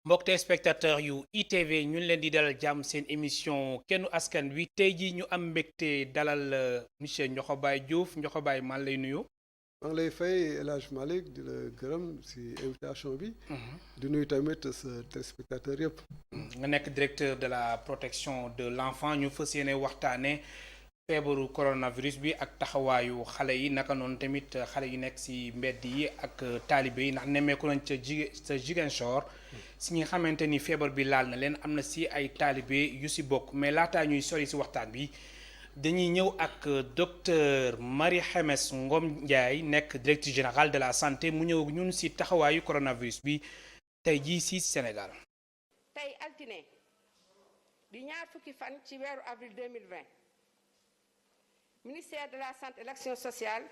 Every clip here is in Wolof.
mbokk téléspectateur yu ITV ñu ngi leen di dalal jàmm seen émission kennu askan wi tey jii ñu am mbégte dalal monsieur Niokhobaye Diouf Niokhobaye maa ngi lay nuyu. maa ngi lay fay El Hadj Malick di la gërëm si invitation bi. di nuyu tamit sa téléspectateur yëpp. nga nekk directeur de la protection de l'enfant ñu fas yéene waxtaane feebaru coronavirus bi ak taxawaayu xale yi naka noonu tamit xale yi nekk ci mbedd yi ak taalibe yi ndax nemmeeku nañ sa Ziguinchor si ñi nga xamante ni feebar bi laal na leen am na ci ay taalibe yu ci bokk mais laataa ñuy sori ci waxtaan bi dañuy ñëw ak docteur Marie Khemesse Ngom Ndiaye nekk directrice générale de la santé mu ñëw ñun ci taxawaayu coronavirus bi tey jii ci Sénégal. tey altine di ñaar fukki fan ci weeru avril 2020 ministère de la santé et l'action sociale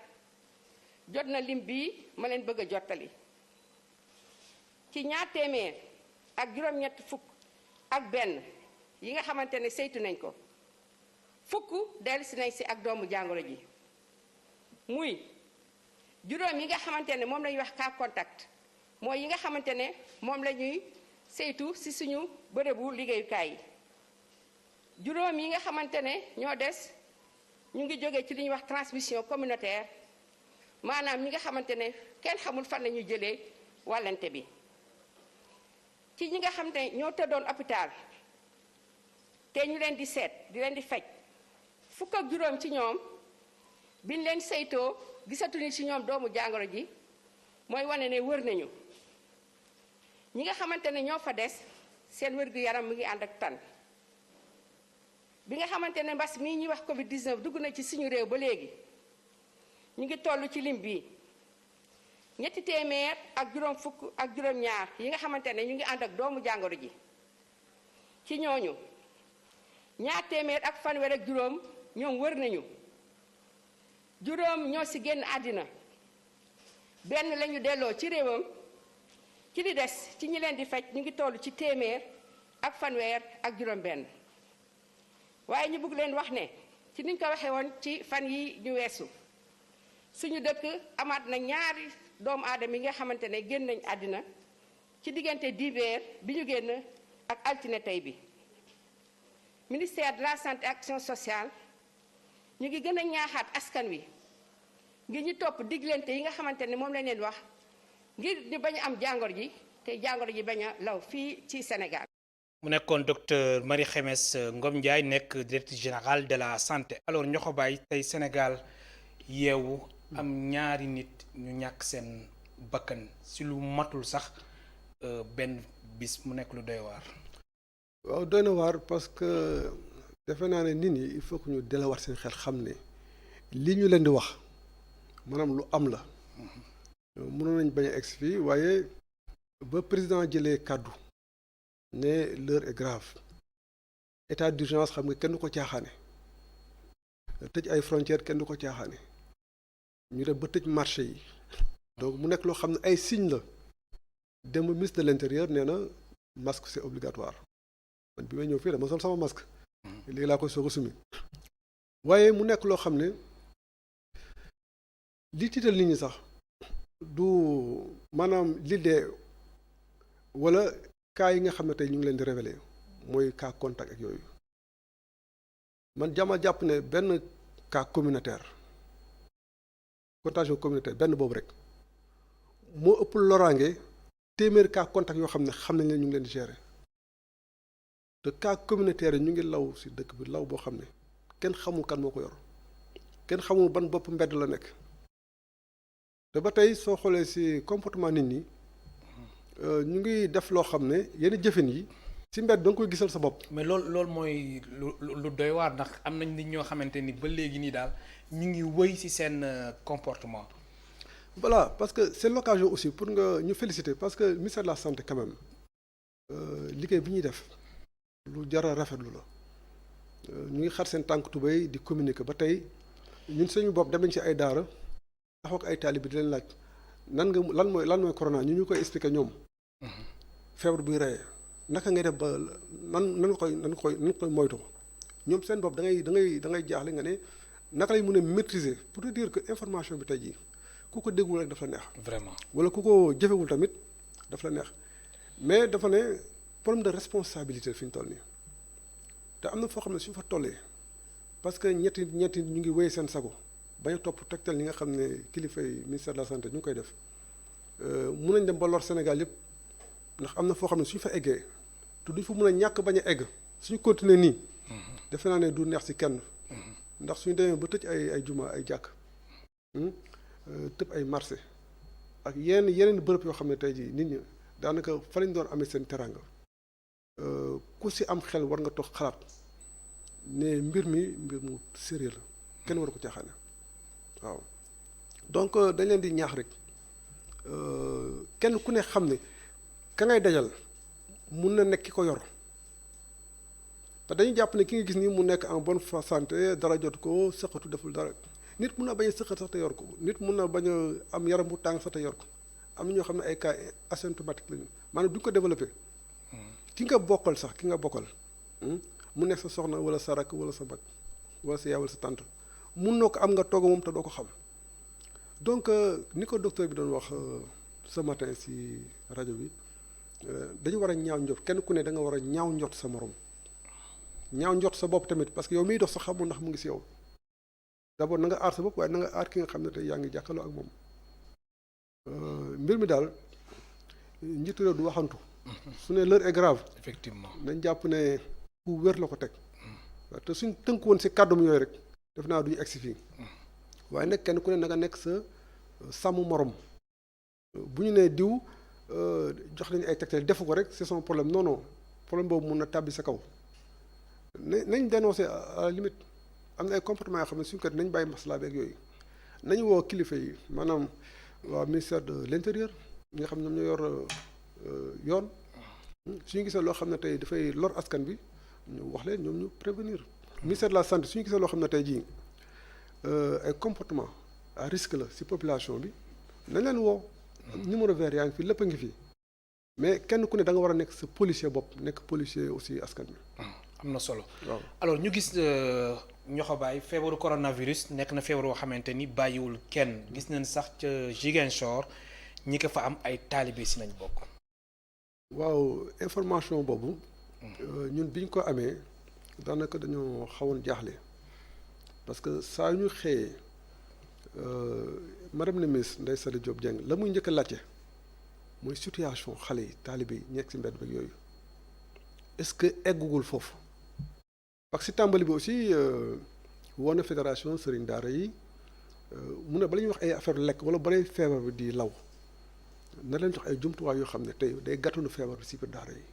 jot na lim bii ma leen bëgg a jottali ci ñaar téeméer ak juróom-ñett fukk ak benn yi nga xamante ne saytu nañ ko fukk dellusi nañ si ak doomu jàngoro ji muy juróom yi nga xamante ne moom la ñuy wax cas contact mooy yi nga xamante ne moom la ñuy saytu si suñu bërëbu liggéeyukaay yi juróom yi nga xamante ne ñoo des ñu ngi jógee ci li ñuy wax transmission communautaire maanaam ñi nga xamante ne kenn xamul fan la ñuy jëlee wàllante bi ci ñi nga xam ne ñoo tëddoon hôpital te ñu leen di seet di leen di faj fukk ak juróom ci ñoom biñ leen saytoo gisatuñu ci ñoom doomu jàngoro ji mooy wane ne wër nañu ñi nga xamante ne ñoo fa des seen wér-gu-yaram mu ngi ànd ak tan bi nga xamante ne mbas mii ñuy wax Covid 19 dugg na ci suñu réew ba léegi ñu ngi toll ci lim bii ñetti téeméer ak juróom fukk ak juróom-ñaar yi nga xamante ne ñu ngi ànd ak doomu jàngoro ji ci ñooñu ñaar téeméer ak fanweer ak juróom ñoom wër nañu juróom ñoo ci génn àddina benn lañu delloo ci réewam ci li des ci ñi leen di faj ñu ngi toll ci téeméer ak fanweer ak juróom-benn. waaye ñu bëgg leen wax ne ci niñ ko waxee woon ci fan yi ñu weesu suñu dëkk amaat na ñaari doomu aadama yi nga xamante ne génn nañ àddina ci diggante dibéer bi ñu génn ak altine tey bi ministère de la santé et action sociale ñu ngi gën a ñaaxaat askan wi ngir ñu topp diglante yi nga xamante ne moom lañ leen wax ngir ñu bañ a am jàngoro ji te jàngoro ji bañ a law fii ci Sénégal. mu nekkoon docteur Marie Khemesse Ngom Ndiaye nekk directrice générale de la santé alors Niokhobaye tey Sénégal yeewu am ñaari nit ñu ñàkk seen bakkan si lu matul sax benn bis mu nekk lu doy waar. waaw doy na waar parce que defe naa ne nit ñi il faut que ñu delluwaat seen xel xam ne li ñu leen di wax maanaam lu am la. mënoon nañ bañ a egg fii waaye ba président jëlee kàddu ne l'heure est grave état d'urgence xam nga kenn du ko caaxaane tëj ay frontières kenn du ko caaxaane ñu def ba tëj marché yi donc mu nekk loo xam ne ay signe la dem ministre de l'intérieur nee na masque c'est obligatoire man bi may ñëw fii dama sol sama masque léegi laa koy soog a sumi waaye mu nekk loo xam ne li tiital nit ñi sax du maanaam li dee wala cas yi nga xam ne tey ñu ngi leen di révéler mooy cas contact ak yooyu man jàpp ne benn cas communautaire contagion communautaire benn boobu rek moo ëpp loraange téeméer cas contact yoo xam nañ leen ñu ngi leen di gérer te cas communautaire yi ñu ngi law ci dëkk bi law boo xam ne kenn xamul kan moo ko yor kenn xamul ban bopp mbedd la nekk te ba tey soo xoolee ci comportement nit ñi ñu ngi def loo xam ne yenn jëfin yi ci mbedd da nga koy gisal sa bopp. mais loolu mooy lu doy waar ndax am nañ nit ñoo xamante ni ba léegi nii daal ñu ngi wëy ci seen comportement. voilà parce que c'est l'occasion aussi pour nga ñu féliciter parce que ministère de la santé quand même liggéey bi ñuy def lu jar a rafetlu la ñu ngi xar seen tànk tubéy di communiquer ba tey ñun suñu bopp dem nañ ci ay daara taxaw ak ay taalibe di leen laaj lan mooy corona ñu koy expliquer ñoom. feebar buy reyee naka ngay def ba nan koy moytu ñoom seen bopp da ngay jaaxle nga ne naka lay mën a maîtriser pour te dire que information bi tey jii ku ko déggul rek daf la neex. vraiment wala ku ko jëfewul tamit daf la neex mais dafa ne problème de responsabilité fi ñu toll nii te am na foo xam ne suñu fa tollee parce que ñetti ñu ngi wéy seen sago bañ a topp tegtal ñi nga xam ne kilifa yi ministère de la santé ñu ngi koy def mun nañ dem ba lor Sénégal yëpp ndax am na foo xam ne suñu fa eggee te duñ fa mun a ñàkk bañ a egg suñu continuer nii defe naa ne du neex ci kenn ndax suñu demee ba tëj ay juma ay jàkk tëb ay marché ak yeneen bërëb yoo xam ne tey jii nit ñi daanaka fa lañ doon amee seen teranga ku ci am xel war nga toog xalaat ne mbir mu sérieux la kenn war ko caaxaane waaw donc dañ leen di ñaax rek kenn ku ne xam ne ka ngay dajal mun na nekk ki ko yor te dañuy jàpp ne ki nga gis nii mu nekk en bonne santé dara jot ko sëqatu deful dara nit mun na bañ a sëqat sax te yor ko nit mun na bañ a am yaram bu tàng sax te yor ko am na ñoo xam ne ay cas asymptomatique lañu maanaam duñ ko développé ki nga bokkal sax ki nga bokkal mu nekk sa soxna wala sa rakk wala sa mag wala sa yaay wala sa tante mun noo ko am nga toog moom te doo ko xam donc ni ko docteur bi doon wax ce matin ci rajo bi dañu war a ñaaw njot kenn ku ne da nga war a ñaaw njot sa morom ñaaw njot sa bopp tamit parce que yow miy dox sa xamul ndax mu ngi ci yow d'abord na nga aar sa bopp waaye na nga aar ki nga xam ne tey yaa ngi jàkkaarloo ak moom mbir mi daal njiitu réew du waxantu su ne l'heure est grave effectivement nañ jàpp ne ku wér la ko teg te suñ tënk woon ci kàddum yooyu rek def naa duñu egsi fii waaye nag kenn ku ne na nga nekk sa sàmm morom bu ñu nee diw jox nañu ay tegtal defu ko rek c'est son problème non non problème boobu mun na tàbbi sa kaw nañ dénoncer à la limite am na ay comportement yoo xam ne suñu kat nañ bàyyi maslaa beeg yooyu nañu woo kilifa yi maanaam waa ministère de l'intérieur ñi nga xam ne ñoom ñoo yor yoon suñu gisee loo xam ne tey dafay lor askan bi ñu wax leen ñoom ñu prévenir ministère de la santé suñu gisee loo xam ne tey jii ay comportement à risque la ci population bi nañ leen woo numéro vert yaa ngi fi lépp a ngi fi mais kenn ku ne da nga war a nekk sa policier bopp nekk policier aussi askan bi am na solo waaw alors ñu gis Niokhobaye feebaru coronavirus nekk na feebar boo xamante ni bàyyiwul kenn gis nañ sax ca Ziguinchor ñi ko fa am ay taalibe si nañ bokk. waaw information boobu ñun bi ñu ko amee daanaka dañoo xawoon jaaxle parce que saa yu ñu xëyee madame la ministre Ndeye Saly Diop Dieng la muy njëkk a laajte mooy situation xale yi taalibe yi nekk ci mbedd beeg yooyu est-ce que eggugul foofu parce que ci tàmbali bi aussi woon na fédération Serigne Daara yi mu ne bala ñuy wax ay affaire lekk wala balay feebar bi di law na leen jox ay jumtuwaay yoo xam ne tey day gàttanu feebar bi ci biir daara yi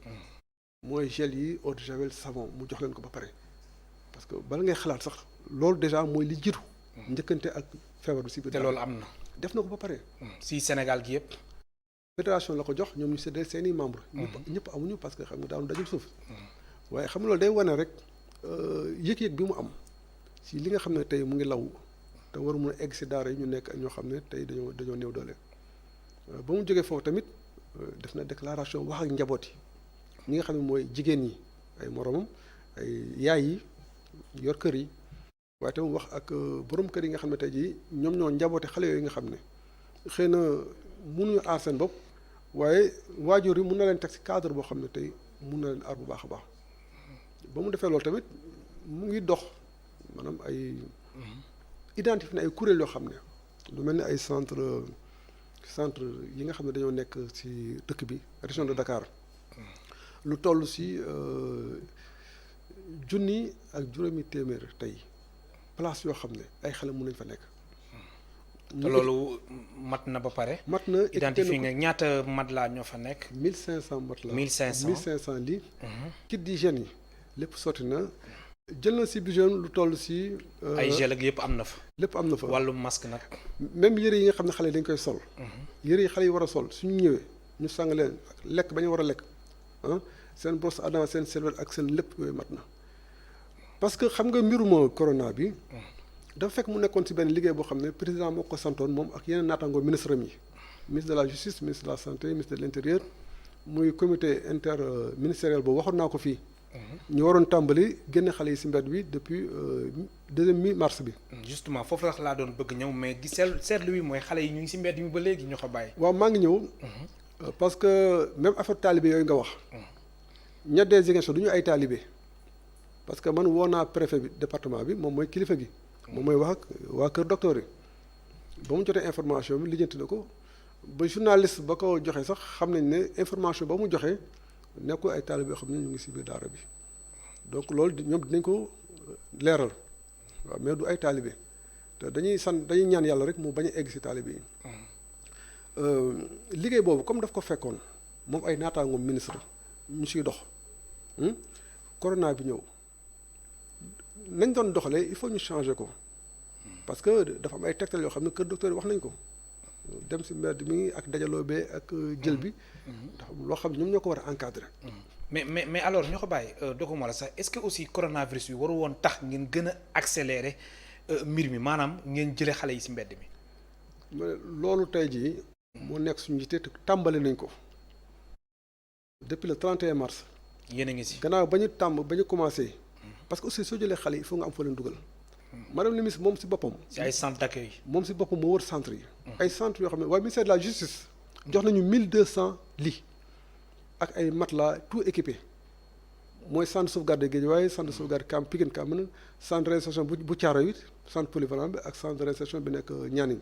mooy gel yi eau de javel savon mu jox leen ko ba pare parce que bala ngay xalaat sax loolu déjà mooy li jiitu njëkkante ak feebar bi ci biir te loolu am na def na ko ba pare si Sénégal gi yëpp fédération la ko jox ñoom ñu séddale seeni membres ñëpp amuñu parce que xam nga daanu dajul suuf waaye xam nga loolu day wane rek yëg-yëg bi mu am ci li nga xam ne tey mu ngi law te war mun a egg ci daara yi ñu nekk ak ñoo xam ne tey dañoo néew doole ba mu jógee foofu tamit def na déclaration wax ak njaboot yi ñi nga xam ne mooy jigéen ñi ay moromam ay yaay yi yor kër yi waaye tamit wax ak borom kër yi nga xam ne tey jii ñoom ñoo njaboote xale yooyu nga xam ne xëy na mënuñu aar seen bopp waaye waajur yi mun na leen teg ci cadre boo xam ne tey mun na leen aar bu baax a baax ba mu defee loolu tamit mu ngi dox maanaam ay identifié na ay kuréel yoo xam ne lu mel ni ay centre yi nga xam ne dañoo nekk ci dëkk bi région de Dakar lu toll ci junni ak juróomi téeméer tey place yoo xam ne ay xale mun nañ fa nekk. te loolu mat na ba pare. mat na identifié nga ñaata matelas ñoo fa nekk. 1500 matelas 1500 lits. kit d'hygiène yi lépp sotti na jël na ci budget lu toll ci. ay gel ak yëpp am na fa. lépp am na fa wàllu masque nag. même yëre yi nga xam ne xale yi dañ koy sol. yëre yi xale yi war a sol suñu ñëwee ñu sàng leen lekk ba ñu war a lekk seen brosse à dents seen serviette ak seen lépp yooyu mat na parce que xam nga mbiruma corona bi. dafa fekk mu nekkoon ci benn liggéey boo xam ne président moo ko santoon moom ak yeneen naataangoo ministre am yi ministre de la justice ministre de la santé ministre de l'intérieur muy comité interministériel boobu waxoon naa ko fii. ñu waroon tàmbali génne xale yi ci mbedd bi depuis deuxième mi-mars bi. justement foofu la laa doon bëgg ñëw mais seetlu wi mooy xale yi ñu ngi ci mbedd mi ba léegi ñu ko bàyyi. waaw maa ngi ñëw. parce que même affaire talibé yooyu nga wax. ña des Ziguinchor du ñu ay talibé parce que man woo naa préfet bi département bi moom mooy kilifa gi. moom mooy wax ak waa kër docteur yi ba mu jotee information bi lijjanti na ko ba journaliste ba ko joxe sax xam nañ ne information ba mu joxe nekkul ay talibé yoo xam ne ñu ngi si biir daara bi donc loolu ñoom dinañ ko leeral waaw mais du ay talibé te dañuy ñaan yàlla rek mu bañ a egg si talibé yi. liggéey boobu comme daf ko fekkoon moom ay naataangoom ministre ñu siy dox corona bi ñëw nañ doon doxalee il faut ñu changer ko parce que dafa am ay tegtal yoo xam ne kër docteur yi wax nañ ko dem si mbedd mi ak dajaloo bee ak jël bi dafa loo xam ne ñoom ñoo ko war a encadrer. mais alors ñoo ko bàyyi doguma la sax est-ce que aussi coronavirus bi waru woon tax ngeen gën a accélérer mbir mi maanaam ngeen jëlee xale yi si mbedd mi. loolu tey jii moo nekk suñu yitte te tàmbali nañ ko depuis le 31 mars. yéen a ngi si gannaaw ba ñu commencé. parce que aussi soo jëlee xale yi il faut nga am fa leen dugal. madame la ministre moom si boppam. si ay centre d'accueil. moom si boppam moo wër centre yi. ay centres yoo xam ne waaye ministère de la justice. jox nañu 1200 lits ak ay matelas tout équipé mooy centre de sauvegarde de Guédiawaye centre de sauvegarde Camp Pikine Camp Médina centre de réinsertion bu Thiaroye it centre polyvalent bi ak centre de réinsertion bi nekk Nianing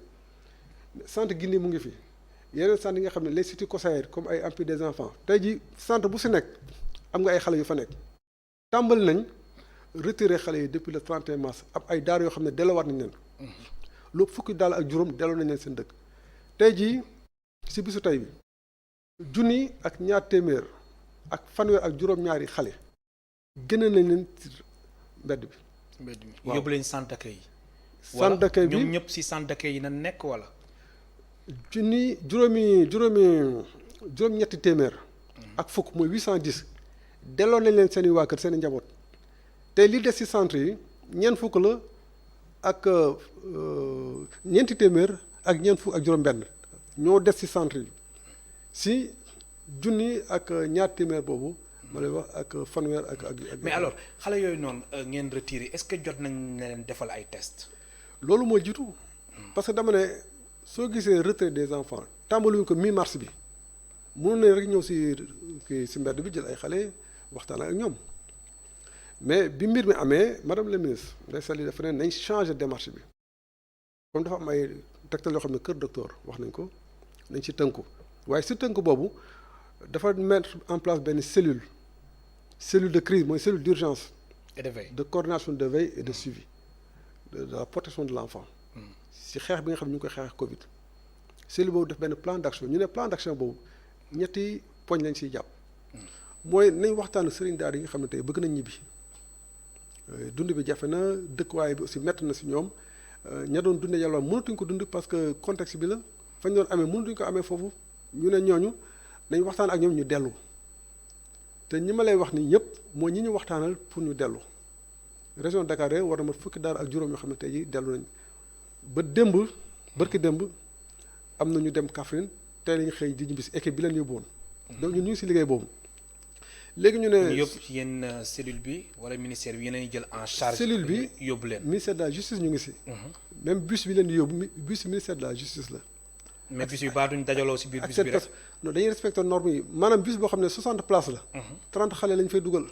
centre Guinée mu ngi fi yeneen centre yi nga xam ne les sites COSAER comme ay Amphi des enfants tey jii centre bu si nekk am nga ay xale yu fa nekk tàmbali nañ retiré xale yi depuis le 31 mars ab ay daara yoo xam ne delloowaat nañ leen lu fukki daal ak juróom delloo nañ leen seen dëkk tey jii si bisu tey bi junni ak ñaar téeméer ak fanweer ak juróom-ñaari xale génne nañ leen ci mbedd bi. mbedd mi yóbbu leen centre d'accueil yi. centre d'accueil bi ñoom ñëpp si centre d'accueil yi na nekk wala. juróom-ñetti téeméer. ak fukk mooy 810 delloo nañ leen seen i waa kër seen i njaboot te li des ci centre yi ñeent fukk la ak ñeenti téeméer ak ñeent fukk ak juróom-benn ñoo des ci centre yi si junni ak ñaar téeméer boobu ma lay wax ak fanweer ak. mais alors xale yooyu noonu ngeen retiré est-ce que jot nañ leen defal ay test. loolu moo jiitu parce que dama ne soo gisee retrait des enfants tàmbaliwuñ ko mi-mars bi. mënoon nañ rek ñëw si mbedd bi jël ay xale waxtaan ak ñoom mais bi mbir mi amee madame la ministre Ndeye Saly dafa ne nañ changer démarche bi comme dafa am ay tegtal yoo xam ne kër docteur wax nañ ko nañ ci tënku waaye si tënku boobu dafa mettre en place benn cellule de crise mooy cellule d'urgence et de veille de coordination de veille et de suivi de la protection de l'enfant si xeex bi nga xam ne ñu ngi koy xeex Covid cellule boobu def benn plan d'action ñu ne plan d'action boobu ñetti poñ lañ siy jàpp mooy nañ waxtaan sëriñ daara yi nga xam ne tey bëgg nañ ñibbi dund bi jafe na dëkkuwaay bi aussi métti na si ñoom ña doon dundee yàlla mënatuñ ko dund parce que contexte bi la fañ doon amee mënatuñ ko amee foofu ñu ne ñooñu nañ waxtaan ak ñoom ñu dellu te ñi ma lay wax ni ñëpp mooy ñi ñu waxtaanal pour ñu dellu région de Dakar war na mat fukki daara ak juróom yoo xam ne tey jii dellu nañ ba barki démb am na ñu dem Kaffrine tey lañu xëy di ñibbi si équipe bi leen yóbbu woon donc ñun ñu ngi si liggéey boobu léegi ñu ne. yóbbu yéen cellule bi wala ministère bi yéen a jël en charge. cellule bi yóbbu leen. ministère de la justice ñu ngi si. même bus bi leen di yóbbu bus ministère de la justice la. mais bus bi baa duñ dajaloo si biir bus bi rek. non dañuy respecter normes yi maanaam bus boo xam ne 60 places la. 30 xale lañ fay dugal.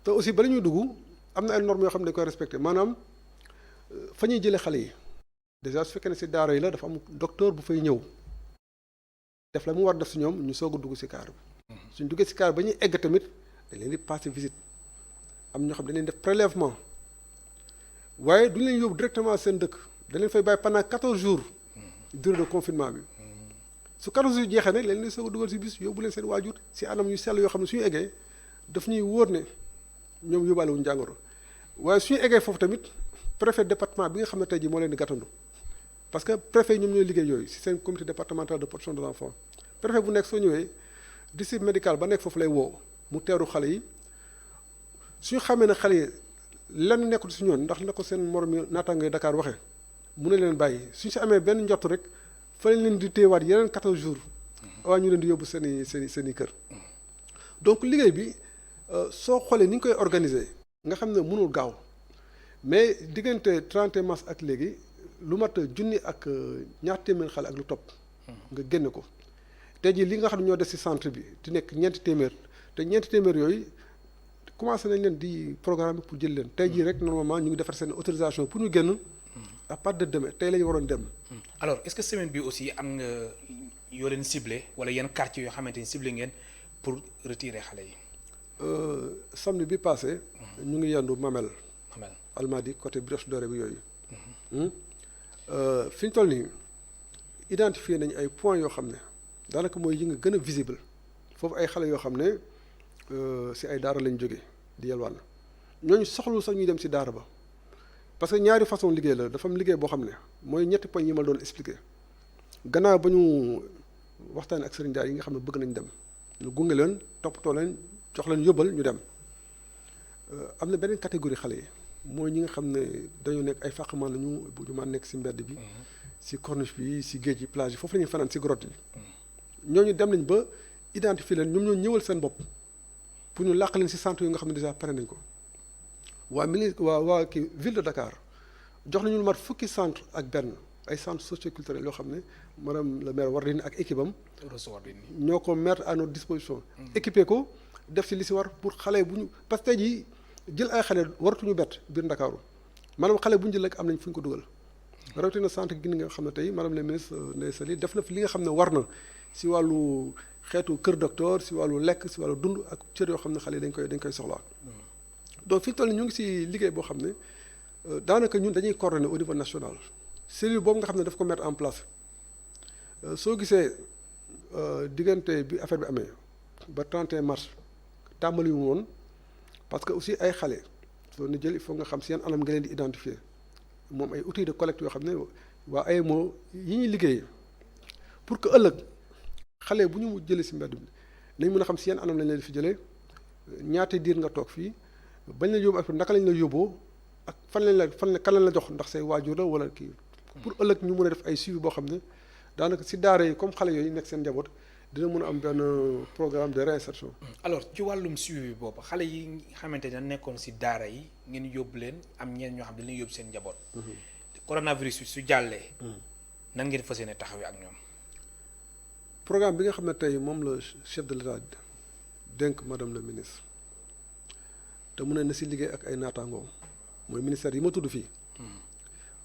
te aussi bala ñuy dugg am na ay normes yoo xam ne dañ koy respecter maanaam fa ñuy jëlee xale yi déjà su fekkee ne si daara yi la dafa am docteur bu fay ñëw. def la mu war def si ñoom ñu soog a dugg si kaar bi suñ duggee si kaar ba ñuy egg tamit dañ leen di passer visite am ñoo xam dañ leen def prélèvement waaye duñ leen yóbbu directement seen dëkk dañ leen fay bàyyi pendant 14 jours durée de confinement bi su 14 jours jeexee nag leen leen soog a dugal si bis yóbbu leen seen waajur si anam yu sell yoo xam ne suñu eggee daf ñuy wóor ne ñoom yóbbaale wuñ jàngoro waaye suñu eggee foofu tamit préfet département bi nga xam ne tey jii moo leen di gàttandu parce que préfet yi ñoom ñooy liggéey yooyu si seen comité départemental de protection de l'enfant préfet bu nekk soo ñëwee district médical ba nekk foofu lay woo mu teeru xale yi suñu xamee ne xale yi lenn nekkul si ñoon ndax na ko seen morom yi naataangay Dakar waxee mu ne leen bàyyi suñu si amee benn njott rek fa lañ leen di téyewaat yeneen 14 jours waaye ñu leen di yóbbu seen i kër donc liggéey bi soo xoolee ni ñu koy organiser nga xam ne mënul gaaw mais diggante 31 mars ak léegi lu mat junni ak ñaar téeméer xale ak lu topp nga génne ko tey jii li nga xam ne ñoo des ci centre bi di nekk ñeenti téeméer te ñeenti téeméer yooyu commencé nañ leen di programme pour jël leen tey jii rek normalement ñu ngi defar seen autorisation pour ñu génn à partir de demain tey la ñu waroon dem. alors est-ce que semaine bi aussi am nga yoo leen ciblé wala yenn quartier yoo xamante ni ciblé ngeen pour retirer xale yi. samedi bi passé. ñu ngi yendu Mamel. Mamel Almadi côté Brioche Dorée bi yooyu. fi ñu toll nii identifier nañ ay points yoo xam ne daanaka mooy yi nga gën a visible foofu ay xale yoo xam ne si ay daara lañ jógee di yelwaan ñooñu soxlu sax ñuy dem si daara ba parce que ñaari façon liggéey la dafa am liggéey boo xam ne mooy ñetti poñ yi ma doon expliquer gannaaw ba ñu waxtaan ak sëriñ daara yi nga xam ne bëgg nañ dem ñu gunge leen toppatoo leen jox leen yóbbal ñu dem am na beneen catégorie xale yi mooy ñi nga xam ne dañoo nekk ay fàqman lañu bu ñu mën nekk si mbedd bi si corniche bi si géej gi plage yi foofu la ñuy fanaan si grotte yi ñooñu dem nañ ba identifier leen ñoom ñoo ñëwal seen bopp pour ñu làq leen si centre yi nga xam ne déjà pare nañ ko waa kii ville de Dakar jox nañu lu mat fukki centre ak benn ay centre socioculturel yoo xam ne madame le maire Wardini ak équipe am ñoo ko mettre à notre disposition équipé ko def si li si war pour xale bu ñu parce que tey jii jël ay xale waratuñu bett biir Ndakaaru maanaam xale bu ñu jël rek am nañ fu ñu ko dugal rawatina centre gi nga xam ne tey madame la ministre Ndeye Saly def na fi li nga xam ne war na si wàllu xeetu kër docteur si wàllu lekk si wàllu dund ak cër yoo xam ne xale yi dañ koy soxlaa donc fi ñu toll ñu ngi si liggéey boo xam ne daanaka ñun dañuy coordonner au niveau national cellule boobu nga xam ne daf ko mettre en place soo gisee diggante bi affaire bi amee ba 31 mars tàmbali wu woon parce que aussi ay xale soo ni jël il faut nga xam si yan anam nga leen di identifier moom ay outils de collecte yoo xam ne waa AEMO yi ñuy liggéey pour que ëllëg xale bu ñu jëlee si mbedd bi nañ mën a xam si yan anam lañ leen fi jëlee ñaata diir nga toog fii bañ la yóbbu ak naka lañ la yóbboo ak kan lañ la jox ndax say waajur la wala kii pour ëllëg ñu mën a def ay suivi boo xam ne daanaka si daara yi comme xale yooyu nekk seen njaboot dina mën a am benn programme de réinsertion. alors ci wàllum suivi boobu xale yi xamante ne nekkoon si daara yi ngeen yóbbu leen am ñeen ñoo xam ne dañuy yóbbu seen njaboot. coronavirus bi su jàllee. nan ngeen fas yéene taxawee ak ñoom. programme bi nga xam ne tey moom la chef de l'État dénk madame la ministre te mu ne na si liggéey ak ay naataangoom mooy ministère yi ma tudd fii.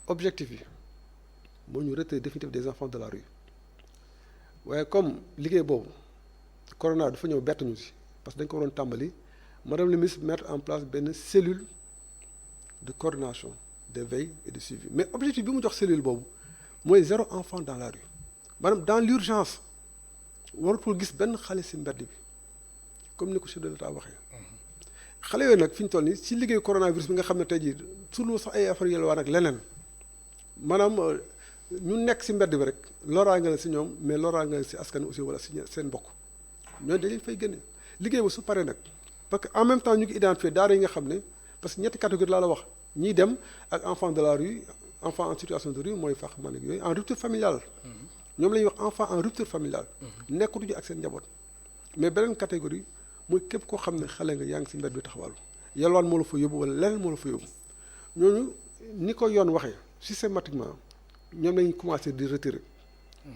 objectif yi moo ñu retrait définitif des enfants de la rue. waaye comme liggéey boobu corona dafa ñëw bett ñu si parce que dañ ko waroon tàmbali madame le ministre mettre en place benn cellule de coordination de veille et de suivi mais objectif bi mu jox cellule boobu mooy 0 enfant dans la rue maanaam dans l'urgence waratul gis benn xale si mbedd bi comme ni ko chef de l'État waxee xale yooyu nag fi ñu toll nii si liggéey coronavirus bi nga xam ne tey jii surtout sax ay affaire yelwaan ak leneen maanaam ñu nekk si mbedd bi rek loraange la si ñoom mais loraange la si askan aussi wala si seen mbokk ñooñu dañuy fay génne liggéey ba su paree nag parce que en même temps ñu ngi identifier daara yi nga xam ne parce que ñetti catégorie laa la wax ñiy dem ak enfant de la rue enfant en situation de rue mooy fax man ak yooyu en rupture familiale ñoom la ñuy wax enfant en rupture familiale nekkutuñu ak seen njaboot mais beneen catégorie mooy képp koo xam ne xale nga yaa ngi si mbedd bi taxawal yalwaan moo la fa yóbbu wala leneen moo la fa yóbbu ñooñu ni ko yoon waxee systématiquement ñoom lañuy commencé di retirer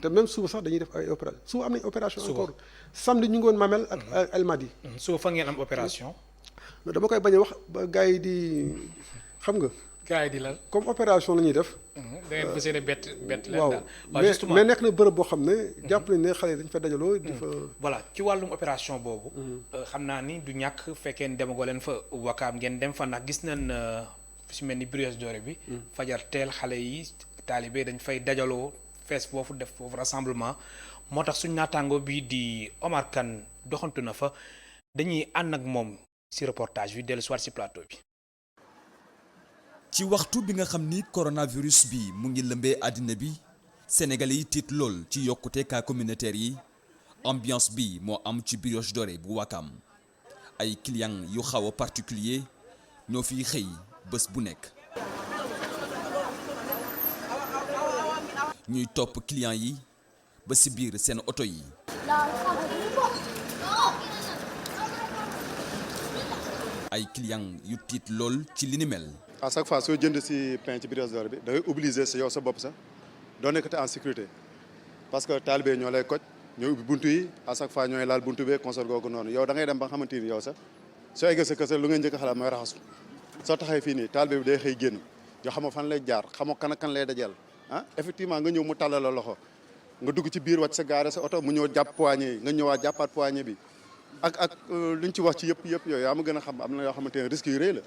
te même suba sax dañuy def ay opération suba am nañ opération encore samedi ñu ngi woon Mamel ak Almadi suba fa ngeen am opération dama koy bañ a wax ba gars yi di xam nga gars yi di la comme opération la ñuy def da ngeen fas yéene bett leen waaw mais nekk na bërëb boo xam ne jàpp nañ ne xale yi dañ fa dajaloo di fa voilà ci wàllum opération boobu xam naa ni du ñàkk fekkee ne demagoo leen fa wakaam ngeen dem fa ndax gis nañ su mel ni Brioche Dorée bi fajar teel xale yi taalibe dañ fay dajaloo fees foofu def foofu rassemblement moo tax suñ naataango bii di Omar Kane doxantu na fa dañuy ànd ak moom ci reportage bi dellu soir ci plateau bi. ci waxtu bi nga xam ni coronavirus bi mu ngi lëmbee àddina bi Sénégalais yi tiit lool ci yokkute cas communautaire yi ambiance bi moo am ci Brioche Dorée bu Wakam ay clients yu xaw a particulier ñoo fiy xëy bés bu nekk. ñuy topp clients yi ba ci biir seen oto yi ay clients yu tiit lool ci li ni mel. à chaque fois soo jënd ci pain ci Brioche Dorée bi da ngay obligé sa yow sa bopp sax doo nekkati en sécurité parce que taalibe ñoo lay koj ñooy ubbi buntu yi à chaque fois ñooy laal buntu bee concert googu noonu yow da ngay dem ba nga xamante ni yow sax soo eggee sa kër sax lu ngay njëkk a xalaat mooy raxasu soo taxee fii nii taalibe bi day xëy génn yoo xamoo fan lay jaar xamoo kan ak kan lay dajal effectivement nga ñëw mu tàllal la loxo nga dugg ci biir wàcc sa gaare sa oto mu ñëw jàpp poignée yi nga ñëwaat jàppaat poignée bi ak luñ ci wax ci yëpp yooyu yaa ma gën a xam am na yoo xamante ne risques yu rëy la.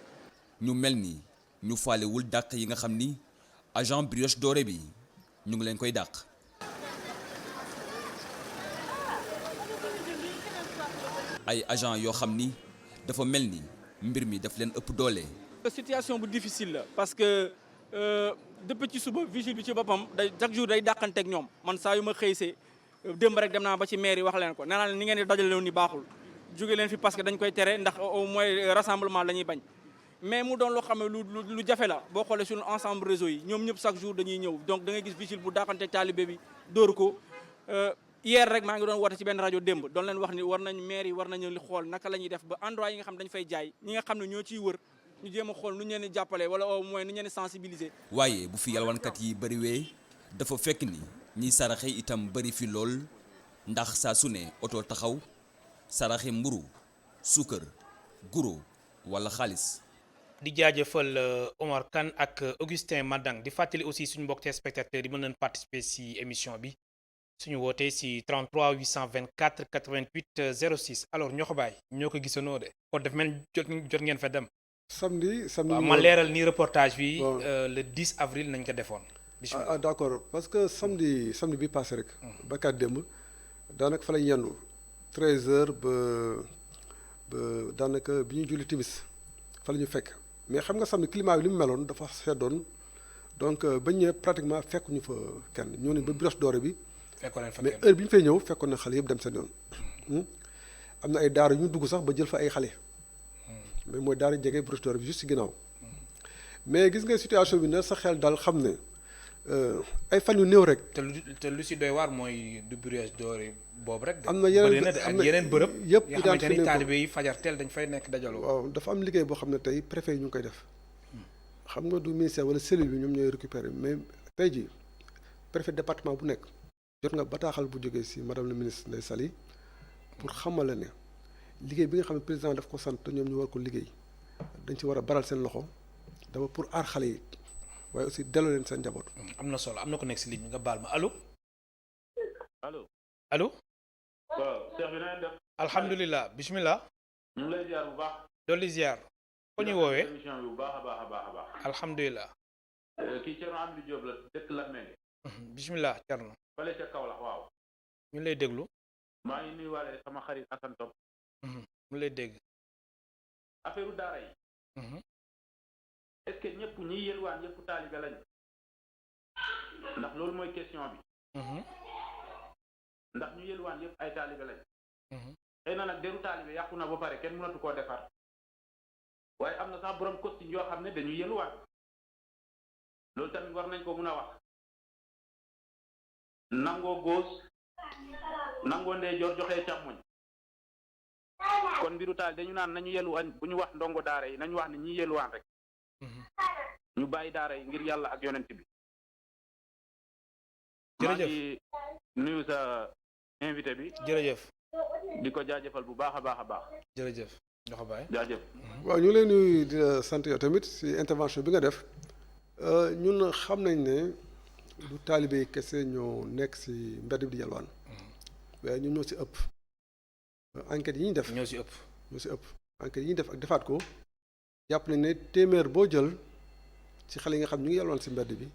ñu mel ni ñu faalewul dàq yi nga xam ni agent brioche dorée bi ñu ngi leen koy dàq. ay agent yoo xam ni dafa mel ni mbir mi daf leen ëpp doole. situation bu difficile la parce que depuis ci suba vigile bi ci boppam day chaque jour day dàqanteeg ñoom man saa yu ma xëysee démb rek dem naa ba ci maire yi wax leen ko nee naa leen ni ngeen di dajale ni baaxul jóge leen fi parce que dañ koy tere ndax au moins rassemblement la ñuy bañ mais mu doon loo xam ne lu jafe la boo xoolee suñu ensemble réseau yi ñoom ñëpp chaque jour dañuy ñëw donc da ngay gis vigile bu dàqanteeg taalibe bi dóor ko. hier rek maa ngi doon woote ci benn rajo démb doon leen wax ni war nañ maire yi war nañu li xool naka la ñuy def ba endroit yi nga xam dañ fay jaay ñi nga xam ne ñoo ciy wër ñu jéem a xool nu ñu leen di jàppale wala au moins nu ñu leen di sensibiliser. waaye bu fi yalwaankat yi bëriwee dafa fekk ni ñiy saraxe itam bëri fi lool ndax saa su ne oto taxaw saraxe mburu suukar guro wala xaalis. di jaajëfal Omar Kane ak Augustin Madang di fàttali aussi suñu mbokk téléspectateurs yi mën nañ participer ci émission bi. suñu wootee si 33 824 88 06 alors ñoo ko bàyyi ñoo ko gisandoo de kon daf mel jot ngeen fa dem. samedi waaw ma leeral ni reportage bi le 10 avril nañ ko defoon. ah d'accord parce que samedi bi passé rek. ba kat démb daanaka fa lañ yendu 13h ba daanaka bi ñu julli timis fa la ñu fekk mais xam nga samedi climat bi li mu meloon dafa seddoon donc bañ ñëwee pratiquement fekk ñu fa kenn ñoo ne ba brioche dorée bi. mais heure bi ñu fay ñëw fekkoon na xale yëpp dem seen yoon am na ay daara yu ñu dugg sax ba jël fa ay xale mais mooy daara jege brioche dorée bi juste ci ginnaaw mais gis nga situation bi na sa xel daal xam ne ay fan yu néew rek. te lu si doy waar mooy du brioche dorée boobu rek. am na yeneen bërëb yëpp yoo xamante ni taalibe yi fajar teel dañ fay nekk dajaloo. waaw dafa am liggéey boo xam ne tey préfet yi ñu ngi koy def xam nga du ministère wala cellule bi ñoom ñooy récupérer mais tey ji préfet département bu nekk. jot nga bataaxal bu jógee ci madame la ministre Ndeye Saly pour xamale ne liggéey bi nga xam ne président daf ko sant te ñoom ñu war ko liggéey dañ ci war a baral seen loxo dama pour aar xale yi waaye aussi delloo leen seen njaboot. am na solo am na ko nekk ci ligne bi nga baal ma allo. allo. waaw Cheikh bi na ngeen def. alhamdulilah bismillah. ñu ngi lay ziar bu baax. dolli ziar. ko ñu woowee émission bi bu baax a baax a baax a baax. alhamdulilah. kii Thierno Amady Diop la dëkk Lamine. bismillah Thierno. fële ca Kaolack waaw. ñu lay déglu. maa ngi nuyuwaale sama xarit Assane Top. mu lay dégg. affaire daara yi. est-ce que ñëpp ñiy yelwaan yëpp taalibe lañ. ndax loolu mooy question bi. ndax ñu yelwaan yëpp ay taalibe lañ. xëy na nag deru taalibe yàqu na ba pare kenn mënatu koo defar. waaye am na sax borom costume yoo xam ne dañuy yelwaan. loolu tamit war nañ ko mun a wax. nangoo góos nangoo ndeyjoor joxe càmmoñ kon mbiru taal dañu naan nañu yelwaan bu ñu wax ndongo daara yi nañu wax ne ñi yelwaan rek ñu bàyyi daara yi ngir yàlla ak yonent bi. jërëjëf maa ngi nuyu sa invité bi. jërëjëf. di ko jaajëfal bu baax a baax a baax. jërëjëf ndox baay jaajëf. waaw ñu ngi lay nuyu di la sant yow tamit ci intervention bi nga def ñun xam nañ ne du taalibe yi kese ñoo nekk ci mbedd bi di yalwaan waaye ñun ñoo ci ëpp enquête yi ñuy def ñoo ci ëpp enquête yi ñuy def ak defaat ko jàpp nañ ne téeméer boo jël ci xale yi nga xam ñu ngi yalwaan ci mbedd bi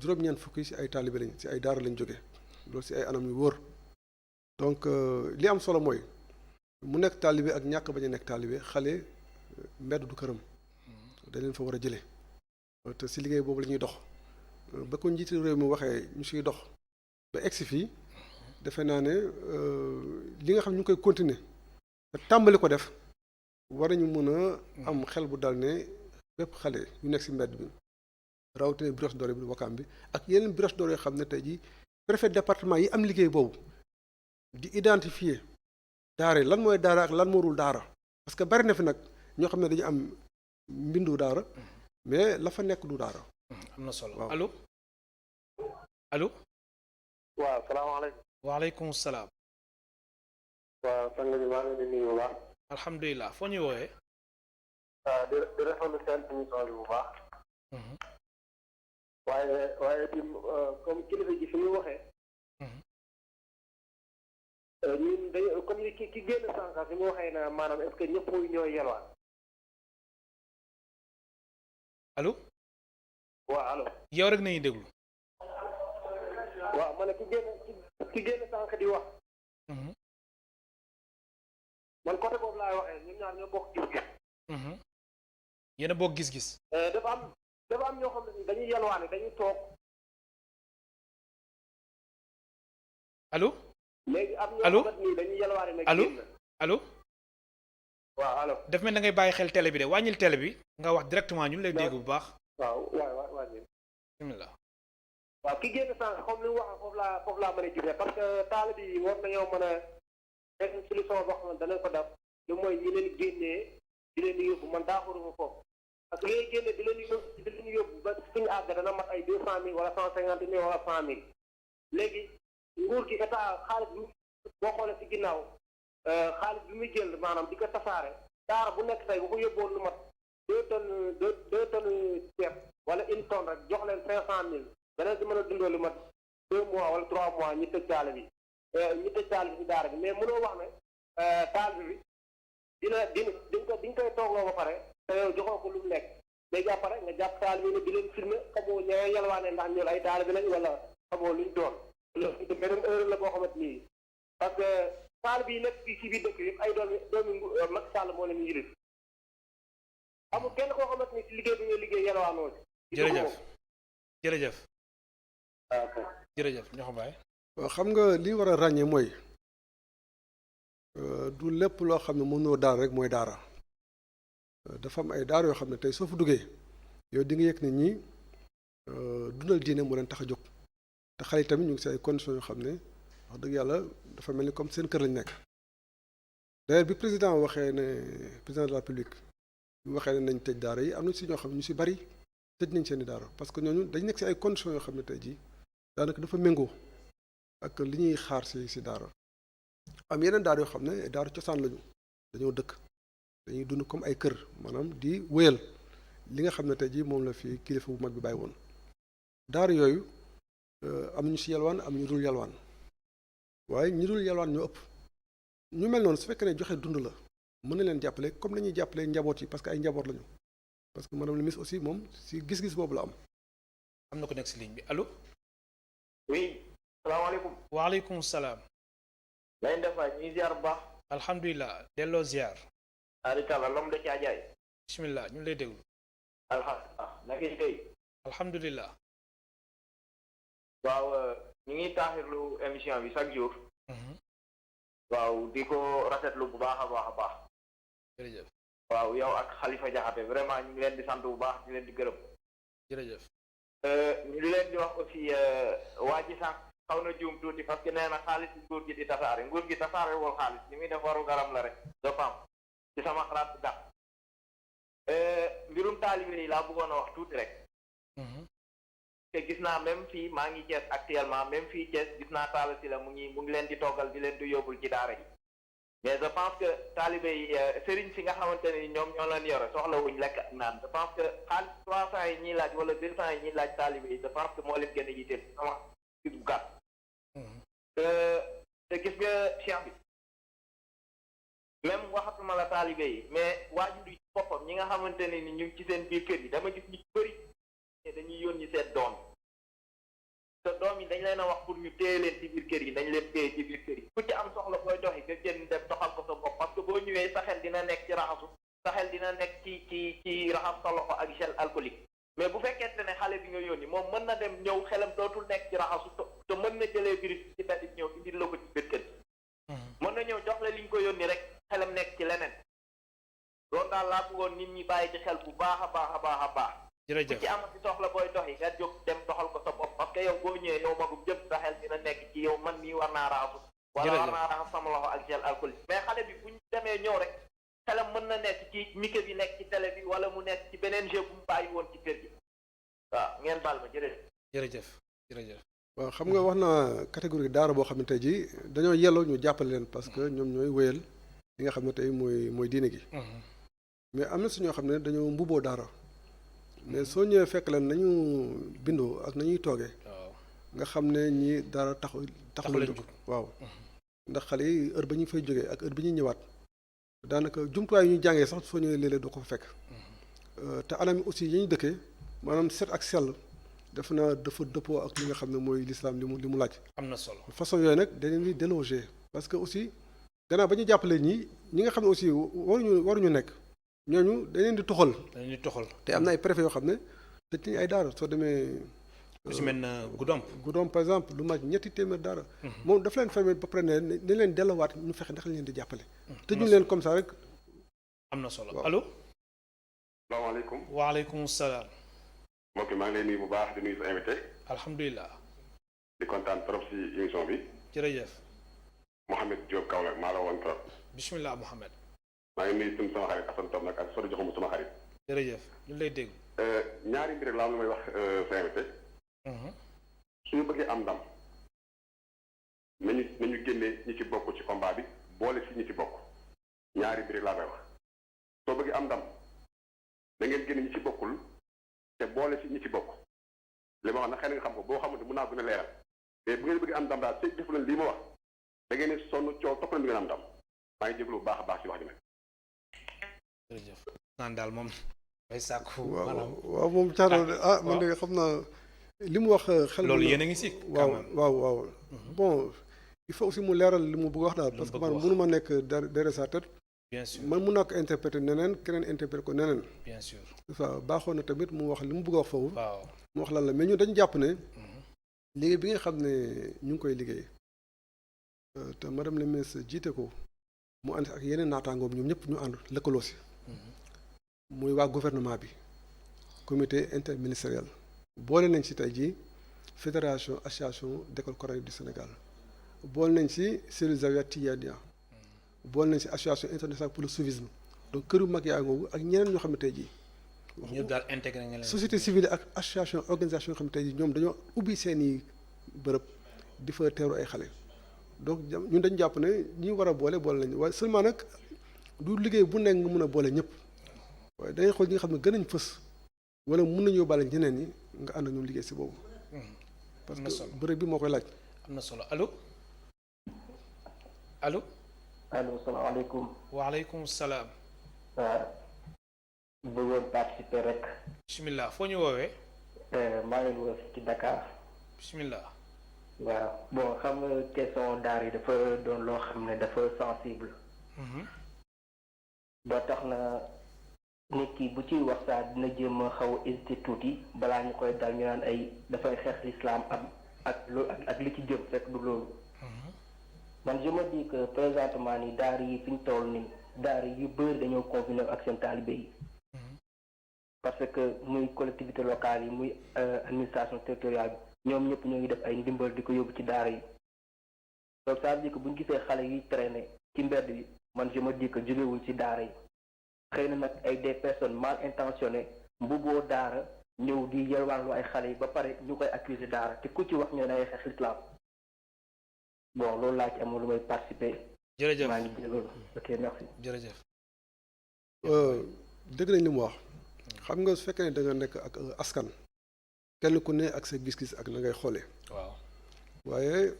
juróom-ñeent fukki ci ay taalibe lañ ci ay daara lañ jóge loolu ci ay anam yu wóor donc li am solo mooy mu nekk taalibe ak ñàkk bañ a nekk taalibe xale mbedd du këram dañ leen fa war a jële te ci liggéey boobu la ñuy dox ba ko njiitu réew mi waxee ñu ciy dox ba egsi fii defe naa ne li nga xam ñu ngi koy continuer te tàmbali ko def war nañu mën a am xel bu dal ne bépp xale yu nekk ci mbedd bi rawatina brioche dorée bi Wakaam bi ak yeneen brioche dorée yoo xam ne tey jii préfet département yi am liggéey boobu di identifier daara lan mooy daara ak lan moo dul daara parce que bari na fi nag ñoo xam ne dañu am mbindu daara mais la fa nekk du daara. am na solo waaw allo. waaw salaamaaleykum. waaleykum salaam. waaw sang bi maa ngi leen di nuyu bu baax. alhamdulilah foo ñuy woowee. waaw di rafetlu seen émission bi bu baax. waaye bi comme kilifa ji fi ñu waxee. ñun dañu comme ki génn sànq fi mu waxee na maanaam est-ce que ñëpp ñooy yelwaan. allo. waaw allo. yow rek nañu déglu. waaw ma ne ki génn sànq di wax. man côté boobu laay waxee ñun ñaar ñoo bokk gis-gis. yéen a bokk gis-gis. dafa am ñoo xam ne dañuy yelwaane dañuy toog. allo. léegi am ñoo allo xam ne dañuy yelwaane nag. allo allo. waaw allo. daf mel na ngay bàyyi xel télé bi de wàññil télé bi nga wax directement ñun lay dégg bu baax. waaw waaw. bismillah. waaw ki génn sànq comme li mu wax foofu laa mën a jugee parce que taal bi war nañoo mën a def solution boo xam ne danañ ko def lu mooy ñi leen génnee di leen yóbbu man daaxuruma foofu parce que li ngay génnee di leen yóbbu ba suñu àgg dana mat ay 200 000 wala 150 000 wala 100 000 léegi nguur gi état xaalis bi boo xoolee ci ginnaaw xaalis bi muy jël maanaam di ko tasaare daara bu nekk tey bu ko yóbboon lu mat 2 tonnes ceeb wala 1 tonne rek jox leen 500 000 dana si mën a dundoo lu mat 2 mois wala 3 mois ñu tëj taal bi ci daara bi mais mënoo wax ne taal bi di nga koy toogloo ba pare te yow joxoo ko lu mu lekk léegi après nga jàpp taal bi ne di leen filmer xamoo ña yalwaane ndax ñoom ay taal bi lañ wala xamoo luñ doon loolu beneen erreur la boo xamante nii parce que taal bi nekk fii ci biir dëkk yëpp ay doomi Macky Sall moo leen yilif amul kenn koo xamante ni ci liggéey bi ngay liggéey yalwaanoo ci jërëjëf ñoo xam baay. waaw xam nga li war a ràññee mooy du lépp loo xam ne mënoo daara rek mooy daara dafa am ay daara yoo xam ne tey soo fa duggee yow di nga yëg ne ñii dundal diine moo leen tax a jóg te xale yi tamit ñu ngi si ay conditions yoo xam ne wax dëgg yàlla dafa mel ni comme seen kër lañ nekk. d'ailleurs bi président waxee ne président de la République bi waxee ne nañ tëj daara yi am na si ñoo xam ne ñu si bari tëj nañ seen i daara parce que ñooñu dañ nekk si ay conditions yoo xam ne tey jii daanaka dafa méngoo ak li ñuy xaar si daara am yeneen daara yoo xam ne daara cosaan lañu dañoo dëkk dañuy dund comme ay kër maanaam di wéyal li nga xam ne tey jii moom la fi kilifa bu mag bi bàyyi woon daara yooyu am ñu si yalwaan am ñu dul yalwaan waaye ñi dul yalwaan ñoo ëpp ñu mel noonu su fekkee ne joxe dund la mën na leen jàppale comme nañuy jàppale njaboot yi parce que ay njaboot lañu parce que madame la ministre aussi moom si gis-gis boobu la am. am na ko nekk si ligne bi allo. oui salaamaaleykum. waaleykum salaam. lañ def waay ñuy ziar bu baax. alhamdulilah delloo ziar. arikala lom da caa jaay. bismillah ñu lay déglu. alhamdulilah naka yi tey. alhamdulilah. waaw ñu ngi taaxirlu émission bi chaque jour. waaw di ko rafetlu bu baax a baax a baax. jërëjëf. waaw yow ak Khalifa Diakhaté vraiment ñu ngi leen di sant bu baax di leen di gërëm. jërëjëf. ñu leen di wax aussi waa ji sax xaw na juum tuuti parce que nee na xaalis nguur gi di tasaare nguur gi tasaare wol xaalis li muy def waru garam la rek de fam ci sama xalaat bu gàtt mbirum taalibe yi laa bëggoon a wax tuuti rek te gis naa même fii maa ngi Thiès actuellement même fii Thiès gis naa Talla Sylla mu ngi leen di toggal di leen di yóbbul ci daara yi mais je pense que taalibe yi sëriñ si nga xamante ne ñoom ñoo leen yore soxla wuñ lekk ak naan je pense que xaalis 300 yi ñuy laaj wala 200 yi ñuy laaj taalibe yi je pense que moo leen gën a yitteel sama gis bu gàtt te gis nga cheikh bi même waxatuma la taalibe yi mais waajur yi boppam ñi nga xamante ne ni ñu ngi ci seen biir kër yi dama gis ñu bëri dañuy yónni seen doom te doom yi dañ leen a wax pour ñu téye leen ci biir kër yi dañ leen téye ci biir kër yi ku ci am soxla booy doxi nga génn dem doxal ko sa bopp parce que boo ñëwee sa xel dina nekk ci raxasu sa xel dina nekk ci raxas sa loxo ak gel alcoolique mais bu fekkente ne xale bi nga yónni moom mën na dem ñëw xelam dootul nekk ci raxasu te mën na jëlee virus ci benn ñëw indil la ko ci biir kër mën na ñëw jox la li ñu ko yónni rek xelam nekk ci leneen loolu daal laa bëggoon nit ñi bàyyi ci xel bu baax a baax a baax a baax jërëjëf ku ci amati soxla booy doxi nga jóg dem doxal ko sa bopp parce que yow boo ñëwee yow magum jëm sa xel dina nekk ci yow man mii war naa raxasu wala war naa raxas sama loxo ak gel alcoolique mais xale bi bu ñu demee ñëw rek xelam mën na nekk ci micro bi nekk ci télé bi wala mu nekk ci beneen jeu bu mu bàyyi woon ci kër gi waaw ngeen baal ma jërëjëf. jërëjëf jërëjëf waaw xam nga wax naa catégorie daara boo xam ne tey jii dañoo yelloo ñu jàppale leen parce que ñoom ñooy wéyal li nga xam ne tey mooy diine gi. mais am na si ñoo xam ne dañoo mbuboo daara mais soo ñëwee fekk leen nañu bindoo ak nañuy toogee. nga xam ne ñii daara taxu leen jóg waaw. ndax xale yi heure ba ñu fay jógee ak heure bi ñuy ñëwaat daanaka jumtuwaay yu ñuy jàngee sax soo ñëwee léeg-léeg doo ko fa fekk. te anam aussi yi ñu dëkkee maanaam set ak sell def naa dafa dëppoo ak li nga xam ne mooy lislaam li mu laaj. am na solo façon yooyu nag dañu di déloger parce que aussi gannaaw ba ñu jàppalee ñi nga xam ne aussi waruñu nekk ñooñu dañ leen di toxal. te am na ay préfet yoo xam ne tëj nañu ay daara soo demee. lu si mel ne Goudomp par exemple lu mat ñetti téeméer daara. moom dafa leen fermer ba pare ne dañ leen delluwaat ñu fexe ndax leen di jàppale. te ñu leen comme ça rek. am na solo allo. salaamaaleykum. waaleykum salaam. mbokk maa ngi lay nuyu bu baax di nuyu sa invité. alhamdulilah. di kontaan trop si émission bi. jërëjëf. Mouhamed Diop Kaolack maa la woon trop. bisimilah Mouhamed. maa ngi nuyu sama xarit Assane Top nag ak Sori Joxum sama xarit. jërëjëf ñu lay dégg. ñaari mbir laa am lu may wax sa invité. suñu bëggee am ndam nañu génnee ñi ci bokk ci combat bi boole si ñi ci bokk ñaari mbir laa koy wax soo bëggee am ndam da ngeen génne ñi ci bokkul te boole si ñi ci bokk li ma wax nag xëy na nga xam ko boo xamante mën naa gën a leeral mais bu ngeen bëggee am ndam daal te defu leen lii ma wax da ngeen ne sonn coow topp leen bi ngeen am ndam maa ngi jéglu bu baax a baax si wax ji nag. jërëjëf naan daal moom day sàkku waaw moom Thierno man de xam naa li mu wax xel loolu yéen a ngi si waaw bon il faut aussi mu leeral li mu bëgg wax daal parce que man mënu ma nekk derrière sa tête. bien sûr man mun naa ko interpréter neneen keneen interpréter ko neneen. bien sûr waaw baaxoon na tamit mu wax li mu bëgg a wax foofu. waaw mu wax lan la mais ñun dañu jàpp ne. liggéey bi nga xam ne ñu ngi koy liggéey te madame la ministre jiite ko mu ànd ak yeneen naataangoom ñoom ñëpp ñu ànd lëkkaloo si. muy waa gouvernement bi comité interministériel. boole nañ ci tey jii fédération association d'école coranique du Sénégal boole nañ ci cellule Zawiya Tidiania boole nañ ci association internationale pour le soufisme donc këru mag yaa ngoogu ak ñeneen ñoo xam ne tey jii. ñëpp daal intégré nga leen société civile ak association organisation yoo xam ne tey jii ñoom dañoo ubbi seeni bërëb di fa teeru ay xale donc ñun dañu jàpp ne ñi war a boole nañ waaye seulement nag du liggéey bu nekk nga mën a boole ñëpp waaye dañuy xool ñi nga xam ne gën nañ fës wala mën nañu yóbbaale ñeneen ñi nga ànd ak ñoom liggéey si boobu. parce que bërëb bi moo koy laaj. am na solo allo allo. allo salaamaaleykum. waaleykum salaam. bëggoon participer rek. bisimilah foo ñu woowee. maa ngi woon ci Dakar. bisimilah. waaw bon xam nga question daar yi dafa doon loo xam ne dafa sensible. ba tax na. nit ki bu ciy wax saa dina jéem a xaw a hésité tuuti balaa ñu koy dal ñu naan ay dafay xeex lislaam am ak li ci jëm fekk du loolu. man je me dis que présentement ni daara yi fi ñu toll nii daara yu bëri dañoo confiné ak seen taalibe yi. parce que muy collectivité locale yi muy administration territoriale bi ñoom ñëpp ñoo ngi def ay ndimbal di ko yóbbu ci daara yi. donc ça veut dire que bu ñu gisee xale yi traîner ci mbedd yi man je me dis que jógewul ci daara yi. xëy na nag ay des personnes mal intentionnées mbubboo daara ñëw di yelwaanlu ay xale yi ba pare ñu koy accuser daara te ku ci wax ñu ne ay xeex islam bon loolu laa ci am lu may participer. jërëjëf maa ngi jégalu ok merci. jërëjëf. dëgg nañ li mu wax xam nga su fekkee ne da nga nekk ak askan kenn ku ne ak sa gis-gis ak na ngay xoolee. waaw waaye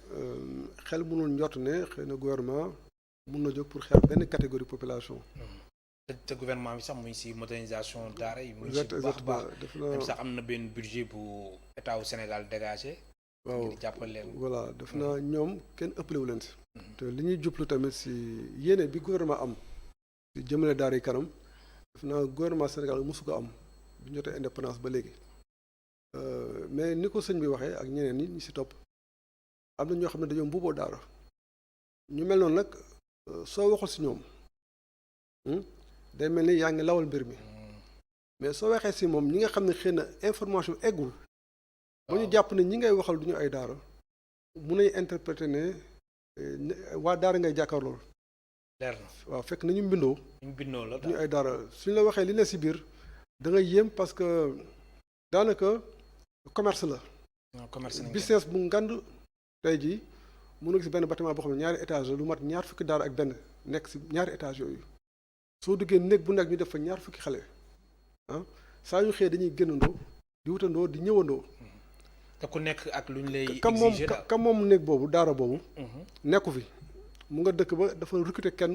xel mënul njort ne xëy na gouvernement mun na jóg pour xeex benn catégorie population. te gouvernement bi sax muy si modernisation daara yi. muy si baax baax même sax am na benn budget bu état wu Sénégal dégagé. waaw ngir jàppale leen. voilà def naa ñoom kenn ëppalewu leen si. te li ñuy jublu tamit si yéene bi gouvernement am si jëmale daara yi kanam def naa gouvernement Sénégal mosu ko am bu ñu jotee indépendance ba léegi mais ni ko sëñ bi waxee ak ñeneen ñi si topp am na ñoo xam ne dañoo mbubboo daara ñu mel noonu nag soo waxul si ñoom. day mel ni yaa ngi lawal mbir mi mais soo waxee si moom ñi nga xam ne xëy na information eggul ba ñu jàpp ne ñi ngay waxal du ñu ay daara mun nañu interpréter ne waa daara ngay jàkkaarlool. leer na waaw fekk nañu mbindoo. ñu bindoo la du ñu ay daara suñu la waxee li ne si biir da ngay yéem parce que daanaka commerce la. commerce nañ business bu ngand tey jii mën nga gis benn bâtiment boo xam ne ñaari étage la lu mat ñaar fukki daara ak benn nekk si ñaari étage yooyu soo duggee néeg bu nekk ñu def fa ñaar fukki xale ah saa ñu xëyee dañuy génnandoo di wutandoo di ñëwandoo. te ku nekk ak lu ñu lay exiger daal kam moom néeg boobu daara boobu. nekku fi mu nga dëkk ba dafa recruter kenn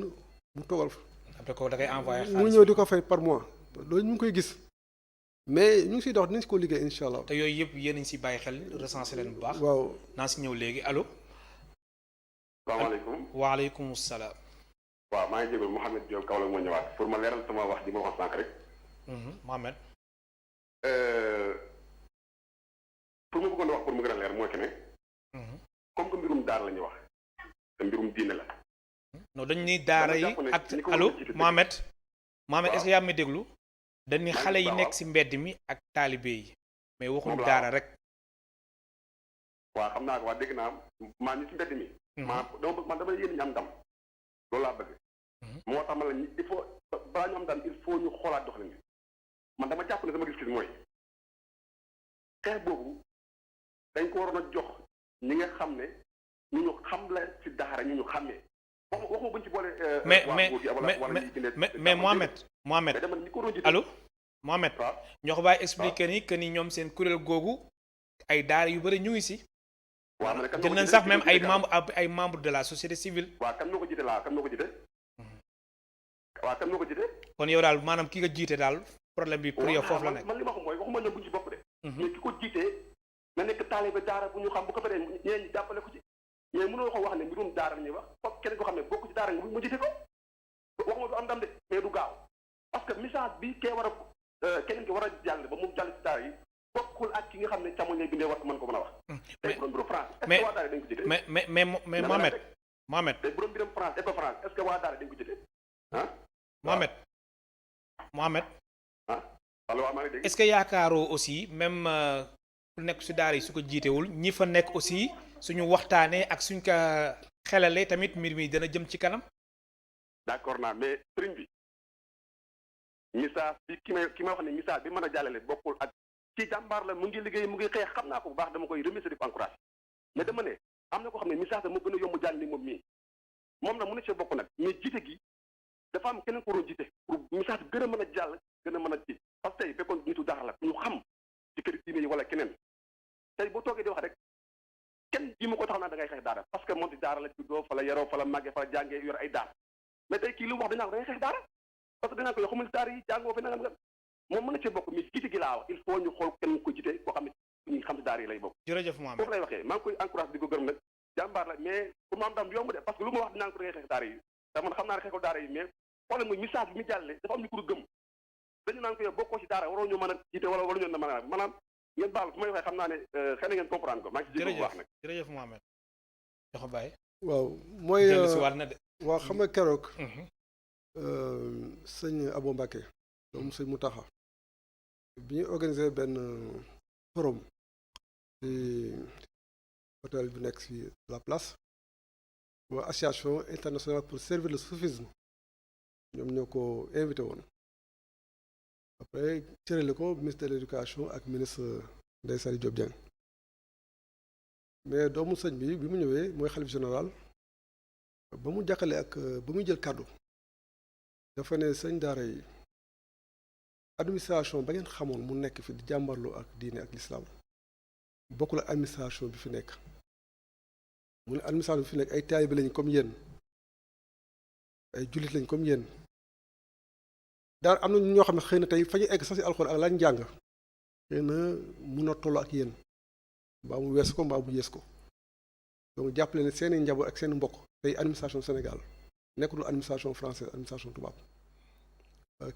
mu toogal fa. après ko da ngay envoyé xaalis mu ñëw di ko fay par mois loolu ñu ngi koy gis mais ñu ngi siy dox dinañ si ko liggéey incha allah. te yooyu yëpp yéen a ngi si bàyyi xel recensé leen bu baax. waaw naa si ñëw léegi allo. salaamaaleykum. waaleykum salaam. waaw maa ngi jégalu Mouhamed Diop Kaolack moo ñëwaat pour ma leeral sama wax ji ma wax sànq rek. Mohamed. pour ma bëggoon wax pour mu gën a leer mooy que ne. comme que mbirum daara la ñuy wax te mbirum diine la. non dañu ni daara yi ak allo Mohamed. Mohamed est-ce que yaa ngi déglu. dañu ni xale yi nekk si mbedd mi ak taalibe yi. mais waxuñu daara rek. waaw xam naa ko waa dégg naa maa ñi si mbedd mi. man dama yéen ñi am ndam loolu laa bëgg. moo tax ma la il faut balaa ñu am ndam il faut ñu xoolaat doxalin bi man dama jàpp ne sama gis-gis mooy xeex boobu dañ ko waroon a jox ñi nga xam ne ñu xam la si daara ñu xàmmee waxuma buñ ci boole. mais Mohamed allo Mohamed ñoo ko bàyyi expliqué ni que ni ñoom seen kuréel googu ay daara yu bëri ñu ngi si. waaw man jël nañ sax même ay membre de la société civile. waaw kan moo ko jiite kan moo ko jiite. waaw kan moo ko jiite. kon yow daal maanaam ki nga jiite daal problème bi pour yow foofu la nekk. man li ma xam mooy waxuma ñoom bu ñu ci bokk de. mais ki ko jiite na nekk taalibe daara bu ñu xam bu ko bëree ñeneen ñi jàppale ko ci. mais mënoo ko wax ne mbirum daara la ñuy wax foofu keneen ko xam ne bokk ci daara nga mu jiite ko. waxuma du am ndam de mais du gaaw parce que message bi kee war a keneen ki war a jàll ba mu jàll ci daara yi bokkul ak ki nga xam ne càmmoñ lay bindee war mën ko mën a wax. tey bu doon mbirum France est-ce que waa daara dañ ko jiite. mais Mohamed tey bu doon mbirum France éco France est-ce que waa daara dañ ko jiite ah. Mohamed. allo waaw maa ngi dégg. est-ce que yaakaaroo aussi même ku nekk si daara yi su ko jiitewul ñi fa nekk aussi suñu waxtaanee ak suñ ko xelalee tamit mbir mi dana jëm ci kanam. d'accord naa mais sëriñ bi message bi ki may wax ne message bi mën a jàllale bokkul ak ci jàmbaar la mu ngi liggéey mu ngi xeex xam naa ko bu baax dama koy remercier di ko encourager mais dama ne am na ko xam ne message moo gën a yomb jàll ni moom mii moom nag mu ne see bokk nag mais jiite gi dafa am keneen ko waroon jiite pour message bi gën a mën a jàll gën a mën a ji parce que tey fekkoon nitu daara la ñu xam ci kër diine yi wala keneen tey boo toogee di wax rek kenn ji ma ko taxaw naa da ngay xeex daara parce que moom ci daara la juddoo fa la yaroo fa la màggee fa la jàngee yor ay daara mais tey kii lu mu wax dañaa ko da ngay xeex daara parce que dañaa ko yoo xamul daara yi jàngoo fi nangam nga moom mën na cee bokk mais jiite gi laa wax il faut ñu xool kenn ko jiite koo xam ne ñu xam si daara yi lay bokk. jërëjëf Mohamed foofu lay waxee maa ngi koy encouragé di ko gërëm nag jàmbaar la mais pour mu am dam yomb de parce que lu ma wax dinaa ko da ngay xeex daara yi te man xam naa ne xeexul daara yi mais problème mooy message bi mu jàllale dafa am ñu ko gëm dañu naan ko yow bokkoo ci daara waroo ñu mën a jiite wala waruñu na mën a maanaam ngeen baal su may waxee xam naa ne xëy na ngeen comprendre ko maa ngi ci jéego bu baax nag jërëjëf Mohamed jox bàyyi waaw mooy si waat na de waaw xam nga keroog sëñ Abo Mbacké doomu sëñ Mountakha bi ñu organisé benn forum ci hôtel bi nekk ci la place waa association internationale pour servir le soufisme ñoom ñoo ko invité woon après cërale ko ministre de l'éducation ak ministre Ndeye Saly Diop Dieng mais doomu sëñ bi mu ñëwee mooy xalif général ba mu jàkkale ak ba muy jël kàddu dafa ne sëñ daara yi administration ba ngeen xamoon mu nekk fi di jàmbarloo ak diine ak lislaam bokkul ak administration bi fi nekk mu ne administration bi fi nekk ay taalibe lañ comme yéen ay jullit lañ comme yéen daal am na ñoo xam ne xëy na tey fa ñu egg sax si alxuraan ak lañ njàng xëy na mun a tolloo ak yéen mbaa mu wees ko mbaa mu yées ko donc jàppale ne seeni njaboot ak seeni mbokk tey administration Sénégal nekkul administration française administration tubaab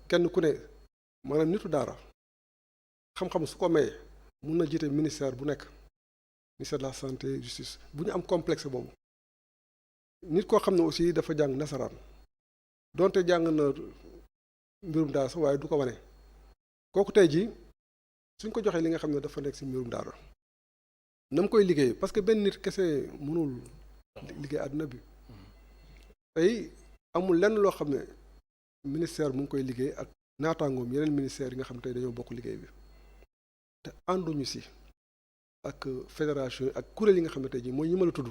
kenn ku ne maanaam nitu daara xam-xam su ko mayee mun na jiite ministère bu nekk ministère de la santé justice bu ñu am complexe boobu nit koo xam ne aussi dafa jàng nasaraan donte jàng na mbirum daara sax waaye du ko wane kooku tey jii suñ ko joxee li nga xam ne dafa nekk ci mbirum daara na mu koy liggéey parce que benn nit kese mënul liggéey àdduna bi tey amul lenn loo xam ne ministère mu ngi koy liggéey ak naataangoom yeneen ministère yi nga xam ne tey dañoo bokk liggéey bi te ànduñu ci ak fédération yi ak kuréel yi nga xam ne tey jii mooy ñi ma la tudd.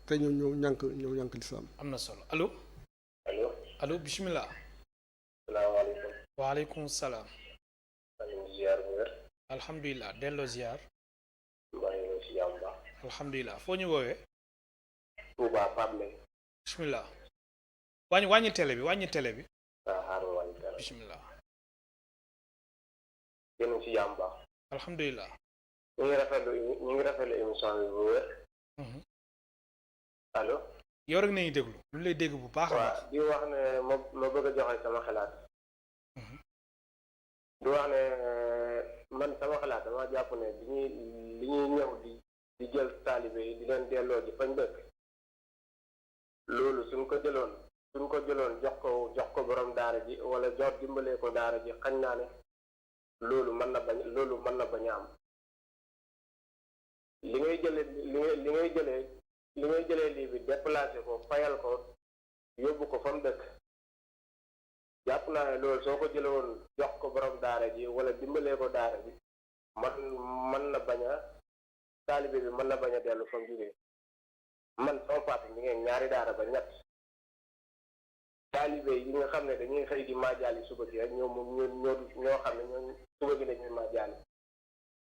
te ñoo ñànk lislaam. am na solo allo. allo bisimilah. salaamaaleykum. waaleykum salaam. maa ngi ziar bu wér. alhamdulilah delloo ziar. maa ngi leen si jàmm baax. alhamdulilah foo ñu woowee. Touba Pape Lay. bisimilah. wàññi télé bi waaw xaaral wàññi télé. bisimilah. yéen a ngi si jàmm baax. alhamdulilah. ñu ngi rafetlu émission bi bu wér. allo. yow rek nañu déglu lu lay dégg bu baax a baax. waaw di wax ne ma bëgg a joxe sama xalaat. di wax ne man sama xalaat dama jàpp ne li ñuy ñëw di jël taalibe yi di leen delloo di fañ dëkk loolu suñ ko jëloon jox ko borom daara ji wala jox dimbalee ko daara ji xañ naa ne loolu mën na bañ a am li ngay jëlee lii bi déplacé ko fayal ko yóbbu ko fa mu dëkk jàpp naa ne loolu soo ko jëlee woon jox ko borom daara ji wala dimbalee ko daara ji mën na bañ a taalibe bi mën na bañ a dellu fa mu jógee man sama papa mi ngeen ñaari daara ba ñett taalibe yi nga xam ne dañuy xëy di maajaali suba gi rek ñoo xam ne ñoo suba gi dañuy maajaali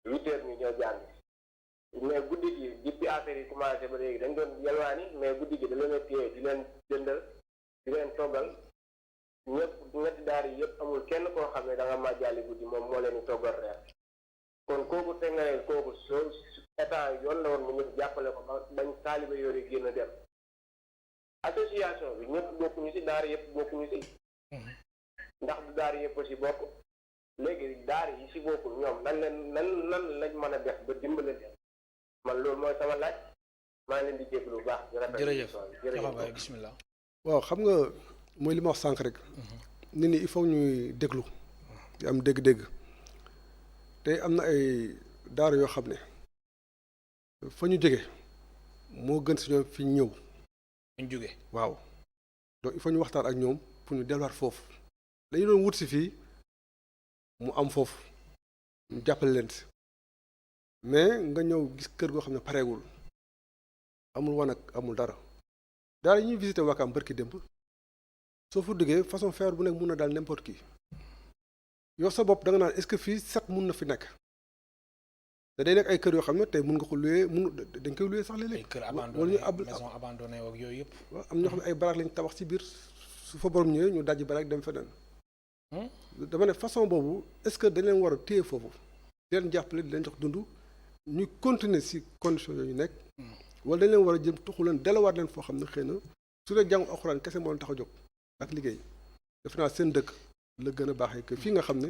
8 heures ñu ñoo jàng mais guddi gi depuis affaire yi commencé ba léegi dañ doon yalwaani mais guddi gi da leen a téye di leen jëndal di leen toggal ñetti daara yi yëpp amul kenn koo xam ne da nga maajaali guddi moom moo leen di toggal reer kon kooku teg nga ne kooku soo état yoon la woon mu ñëpp jàppale ko bañ taalibe yooyu génn dem association bi ñëpp bokkuñu si daara yëpp bokkuñu si ndax du daara yëpp si bokk léegi daara yi si bokkul ñoom nan lañ mën a def ba dimbale leen man loolu mooy sama laaj maa ngi leen di jéglu lu baax. jërëjëf bismillah. waaw xam nga mooy li ma wax sànq rek. nit ñi il faut ñuy déglu. di am dégg-dégg te am na ay daara yoo xam ne fa ñu jóge moo gën si ñoom fi ñu ñëw. ñu jóge waaw donc il faut ñu waxtaan ak ñoom pour ñu delluwaat foofu dañu doon wut si fii mu am foofu ñu jàppale leen si mais nga ñëw gis kër goo xam ne pareegul amul wanag amul dara daara yi ñuy visité Wakaam barki démb soo fa duggee façon feebar bu nekk mun na daal n'importe qui yow sa bopp da nga naan est-ce que fii set mun na fi nekk te day nekk ay kër yoo xam ne tey mun nga ko loué dañ koy loué sax léeg-léeg. ay kër abandonné maison abandonné ak yooyu yëpp. waaw am ñoo xam ne ay baraak lañ tabax ci biir su fa borom ñëwee ñu dajji baraak dem feneen. dama ne façon boobu est-ce que dañ leen war a téye foofu di leen jàppale di leen jox dund ñu continuer ci condition yooyu nekk. wala dañ leen war a jëm tuxu leen delawaat leen foo xam ne xëy na su dee jàngu alxuraan kese moo leen tax a jóg ak liggéey def naa seen dëkk la gën a baaxee que fii nga xam ne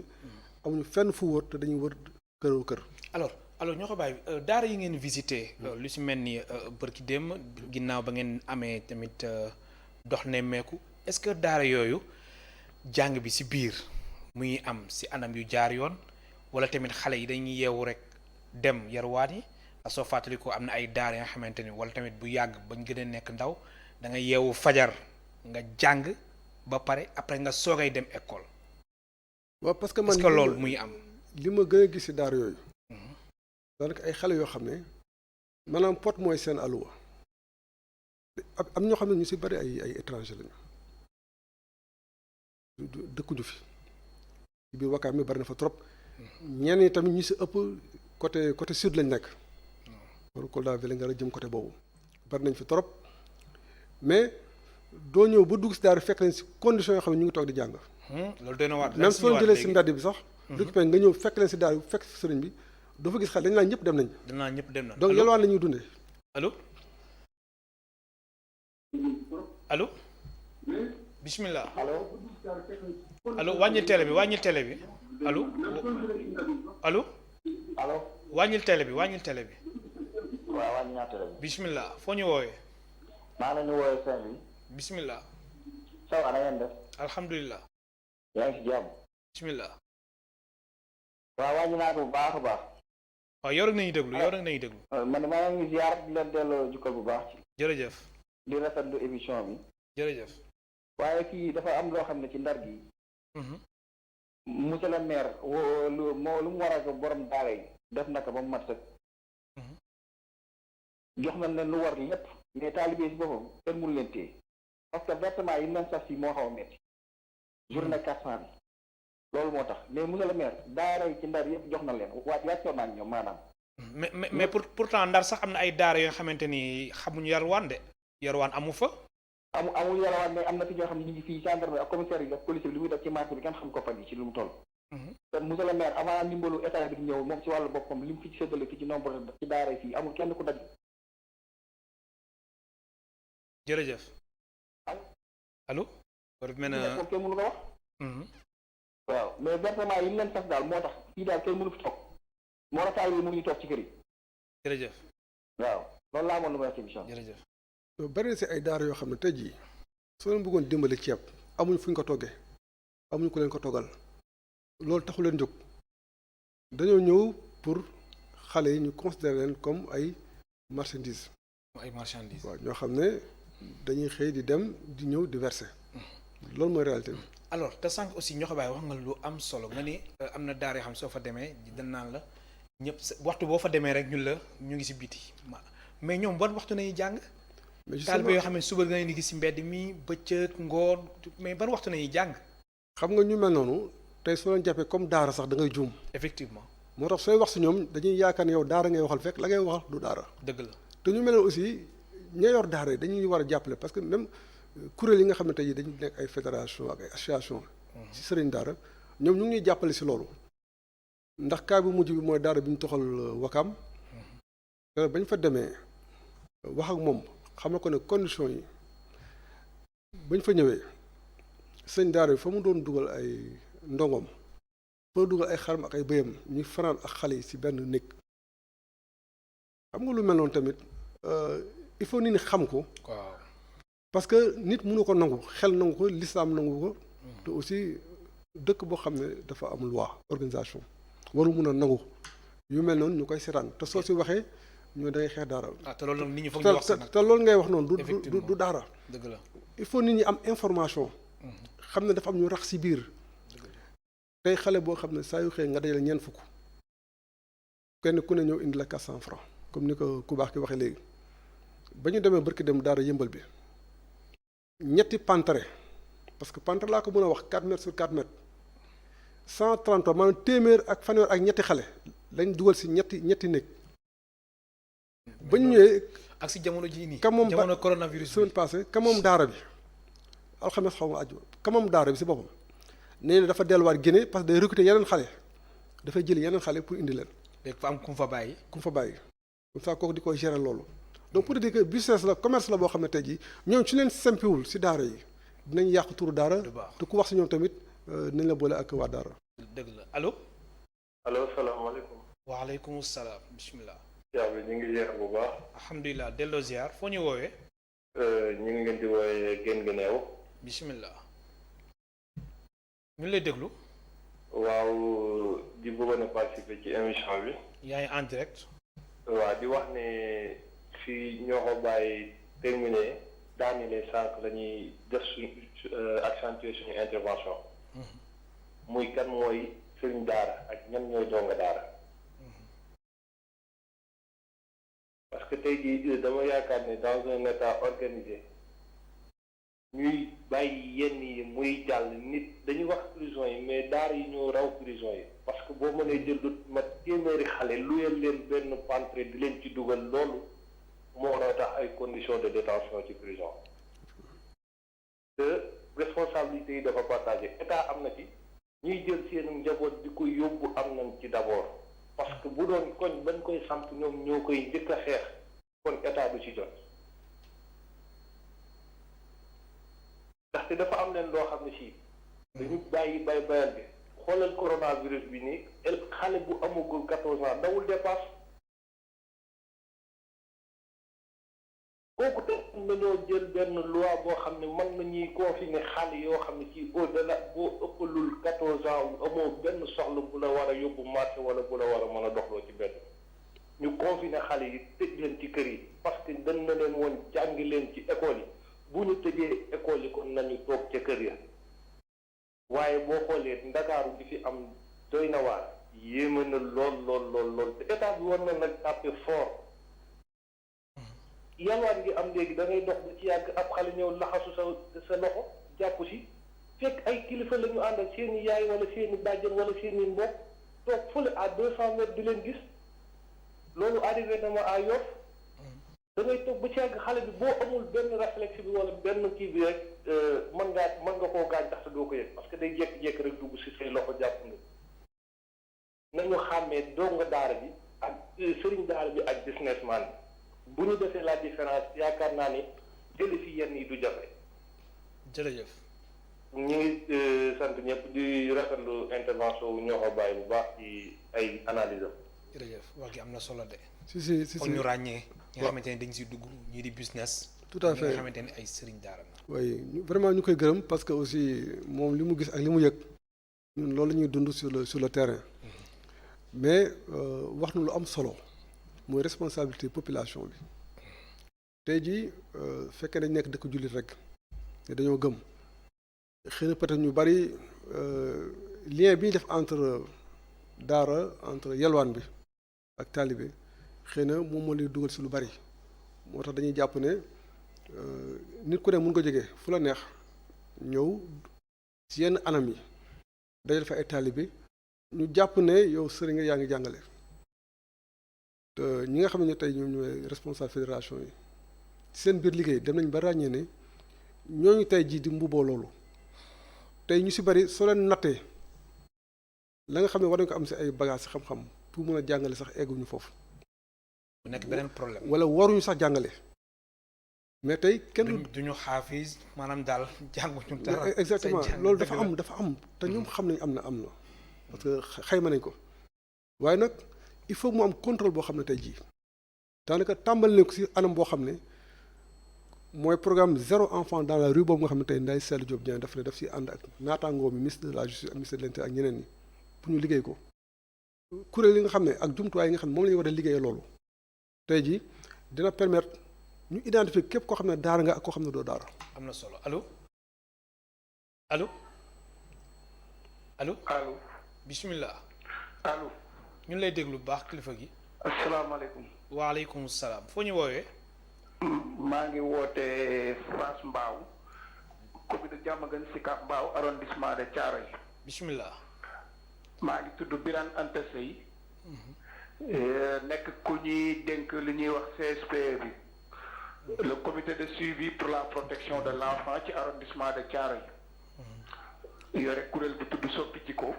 amuñu fenn fu wër te dañuy wër kër. alors ñoo ko bàyyi daara yi ngeen visité lu ci mel ni bërki démb ginnaaw ba ngeen amee tamit dox nemmeeku est-ce que daara yooyu jàng bi ci biir muy am ci anam yu jaar yoon walla tamit xale yi dañuy yeewu rek dem yarwaat yi soo fàttali ko am na ay daara nga xamante ni walla tamit bu yàgg bañ gën a nekk ndaw da nga yeewu fajar nga jàng ba pare après nga soogay dem école. waaw parce que man est-ce que loolu muy am. li ma gën a gis ci daara yooyu. daanaka ay xale yoo xam ne maanaam pot mooy seen aluwa am ñoo xam ne ñu ci bari ay étranger lañu dëkkuñu fi ci biir Wakaam mi bari na fa trop ñenn ñi tamit ñu ci ëpp côté sud lañ nekk waru Kolda Vélingara jëm côté boobu bari nañ fi trop mais doo ñëw ba dugg ci daara fekk leen ci condition yoo xam ne ñu ngi toog di jàng. loolu doy na waar même soo jëlee ci mbedd bi sax. récupéré nga ñëw fekk leen ci daara fekk ci sëriñ bi. doo fa gis xel dañ naan ñëpp dem nañ. donc yalwaan la ñuy dundee. allo bismillah allo wàññil télé bi allo wàññil télé bi waaw wàññi naa télé bi. bismillah foo ñu woowee. maa ngi leen di woowee Saint-Louis. bismillah. ça va na ngeen def. alhamdulilah. yaa ngi ci jàmm. bismillah. waaw wàññi naa ko bu baax a baax. waaw yow rek nañu déglu man maa ngi ziar di leen delloo jukkal bu baax. jërëjëf. di rafetlu émission bi. jërëjëf. waaye kii dafa am loo xam ne ci ndar gi. monsieur le maire lu mu war a ko borom daara yi def na ko ba mu mat sëkk. jox nañ leen lu war lépp mais taalibe si boppam kenn mënu leen téye parce que versement yi leen sax si moo xaw a métti journée 400 bi loolu moo tax mais monsieur le maire daara yi ci Ndar yëpp jox na leen wàccoon naa ñoom maanaam. mais pourtant Ndar sax am na ay daara yoo xamante ni xamuñu Yarwaan de Yarwaan amu fa. amul Yarwaan mais am na fi ñoo xam ne ñu ngi fii gendarmerie ak commissaire yi ak police bi li muy def ci marché bi kenn xam ko fan yi ci lu mu toll. te monsieur le maire avant ndimbalu état bi di ñëw moom ci wàllu boppam li mu fi séddale fi ci nombre ci daara yi fii amul kenn ku daj. jërëjëf. allo. war mel na kenn mënu ko wax. waaw mais versement yi ñu leen sax daal moo tax fii daal kenn mënu fi toog moo tax taal yi mënuñu toog ci kër yi. jërëjëf. waaw loolu laa amoon lu may wax ci émission. jërëjëf. bari na si ay daara yoo xam ne tey jii soo leen bëggoon dimbali ceeb amuñ fu ñu ko toggee amuñ ku leen ko toggal loolu taxu leen jóg dañoo ñëw pour xale yi ñu considérer leen comme ay marchandises. ay marchandises. waaw ñoo xam ne dañuy xëy di dem di ñëw di verser. loolu mooy réalité bi. alors te sànq aussi ñoo xam wax nga lu am solo nga ni am na daara yoo xam soo fa demee dañ naan la ñëpp waxtu boo fa demee rek ñu ngi si biti mais ñoom ban waxtu nañuy jàng. mais taalibe yoo xam ne suba nga leen di gis si mbedd mi bëccëg ngoon mais ban waxtu nañuy jàng. xam nga ñu mel noonu tey soo leen jàppee comme daara sax da ngay juum. effectivement moo tax sooy wax si ñoom dañuy yaakaar ne yow daara ngay waxal fekk la ngay waxal du daara. dëgg la te ñu mel noonu aussi ña yor daara yi dañuy war a jàppale parce que même kuréel yi nga xam ne tey dañu nekk ay fédération ak ay association. si sëriñ daara ñoom ñu ngi ñuy jàppale si loolu. ndax cas bu mujj bi mooy daara bi ñu toxal Wakam. bañ fa demee wax ak moom. xam ko ne condition yi bañ fa ñëwee sëñ daara bi fa mu doon dugal ay ndongom fa dugal ay xaram ak ay bëyam ñuy fanaan ak xale yi ci benn néeg xam nga lu mel noonu tamit il faut nit ñi xam ko. waaw parce que nit mënu ko nangu xel nangu ko lislaam nangu ko. te aussi dëkk boo xam ne dafa am loi organisation waru mun a nangu yu mel noonu ñu koy seetaan te soo si waxee. ñoo da ngay xeex daara. te loolu nit ñi foog ñu wax te loolu ngay wax noonu du daara. dëgg la il faut nit ñi am information. xam ne dafa am ñu rax si biir. tey xale boo xam ne saa yu xëy nga dajale ñeent fukk. kenn ku ne ñëw indi la 400 francs comme ni ko ku baax ki waxee léegi. ba ñu demee barki dem daara yëmbal bi. ñetti pantere parce que pantere laa ko mën a wax 4 mètres sur 4 mètres. 133 maanaam téeméer ak fanweer ak ñetti xale lañ dugal si ñetti néeg. ba ñu ñëwee ak si jamono jii nii. moom jamono coronavirus bi semaine passée ka moom daara bi alxames xaw ma àjjuma ka moom daara bi si boppam nee na dafa delluwaat Guinée parce que day recruter yeneen xale dafay jëli yeneen xale pour indi leen. léegi fa am ku mu fa bàyyi. comme ça kooku di koy gérer loolu. donc pour dire que business la commerce la boo xam ne tey jii ñoom su leen sempiwul si daara yi dinañ yàq turu daara. te ku wax si ñoom tamit dinañ la boole ak waa daara. dëgg la allo. allo salaamaaleykum. waaleykum salaam bisimilah. yaa bi ñu ngi ziar bu baax. alhamdulilah delloo ziar foo ñu woowee. ñu ngi leen di woowee gën gëneew. bisimilah. ñu lay déglu. waaw di bëggoon a participer ci émission bi. yaa ngi en direct. waaw di wax ne fii ñoo ko bàyyi terminé daanile sànq la ñuy def accentuer suñu intervention. muy kan mooy sëriñ daara ak ñan ñooy donga daara. parce que tey jii dama yaakaar ne dans un état organisé ñuy bàyyi yenn yi muy jàll nit dañuy wax prison yi mais daara yi ñoo raw prison yi parce que boo mënee jël lu ma téeméeri xale luyal leen benn pantre di leen ci dugal loolu moo war a tax ay conditions de détention ci prison te responsabilité yi dafa partagé état am na ci ñuy jël seen njaboot di ko yóbbu am nañ ci d'abord parce que bu doon koñ bañ koy samp ñoom ñoo koy njëkk a xeex kon état du ci jot ndaxte dafa am leen loo xam ne si dañu bàyyi bayal bi xoolal coronavirus bi nii xale bu amagul 14 ans dawul dépasse kooku te nañoo jël benn loi boo xam ne mën nañuy confiner xale yoo xam ne ci au delà boo ëppalul 14 ans amoo benn soxla bu la war a yóbbu marché wala bu la war a mën a doxloo ci benn ñu confiner xale yi tëj leen ci kër yi parce que dañ na leen woon jàngi leen ci école yi bu ñu tëjee école yi kon nañu toog ca kër ya waaye boo xoolee ndakaaru di fi am doy na waar yéeme na lool te état bi war na nag tàppe fort yalwaan gi am léegi da ngay dox ba ci yàgg ab xale ñëw laxasu sa loxo jàpp si fekk ay kilifa la ñu àndal seeni yaay wala seeni bàjjen wala seeni mbokk toog fële à 200 mètres di leen gis loolu arrivé na ma à Yoff da ngay toog ba ci yàgg xale bi boo amul benn réflexe bi wala benn kii bi rek mën nga koo gaañ tax te doo ko yëg parce que day jékki-jékki rek dugg si say loxo jàpp nga nañu xàmmee donga daara bi ak sëriñ daara bi ak businessman bi bu ñu defee la différence yaakaar naa ni jëli fi yenn yi du jafe. jërëjëf. ñu ngi sant ñëpp di rafetlu intervention wu ñoo ko bàyyi bu baax ci ay analyse am. jërëjëf wax gi am na solo de. si kon ñu ràññee. ñi nga xamante ne dañ siy dugg ñii di business. tout à fait ñi nga xamante ne ay sëriñ daara la. oui vraiment ñu koy gërëm parce que aussi moom li mu gis ak li mu yëg ñun loolu la ñuy dund sur le terrain mais wax na lu am solo mooy responsabilité population bi tey jii fekkee dañ nekk dëkk jullit rek te dañoo gëm xëy na peut-être ñu bari lien bi ñu def entre daara entre yelwaan bi ak taalibe xëy na moom moo lay dugal si lu bari moo tax dañuy jàpp ne nit ku ne mun ko jege fu la neex ñëw ci yenn anam yi dajal fa ay taalibe ñu jàpp ne yow sëriñ nga yaa ngi jàngale te ñi nga xam ne tey ñoom ñooy responsable fédération yi seen biir liggéey dem nañ ba ràññee ne ñooñu tey jii di mbuboo loolu tey ñu si bari soo leen nattee la nga xam ne war nañ ko am si ay bagages si xam-xam pour mën a jàngale sax egguñu foofu. bu nekk beneen problème. wala waruñu sax jàngale. mais tey kenn duñu xaafis maanaam daal jànguñu dara. exactement loolu dafa am te ñoom xam nañ am na parce que xayma nañ ko waaye nag il faut mu am contrôle boo xam ne tey jii daanaka tàmbali nañ ko si anam boo xam ne mooy programme 0 enfant dans la rue boobu nga xam ne tey Ndeye Saly Diop Dieng daf ne daf si ànd ak naataangoo mi ministre de la justice ak ministre de l'intérieur ak ñeneen ñi pour ñu liggéey ko kuréel yi nga xam ne ak jumtuwaay yi nga xam ne moom la ñu war a liggéeyee loolu tey jii dina permettre ñu identifier képp koo xam ne daara nga ak koo xam ne doo daara. am na solo allo allo allo. allo. bismillah. allo. ñu lay déglu bu baax kilifa gi. asalaamaaleykum. waaleykum salaam foo ñu woowee. maa ngi woote France Mbao commune de Diamaguène Sicap Mbao arrondissement de Thiaroye. bismillah. maa ngi tudd Birane Anta Seye. nekk ku ñuy dénk li ñuy wax CSPE bi. le comité de suivi pour la protection de l'enfant ci arrondissement de Thiaroye. yore kuréel bu tudd Soppi Jikko.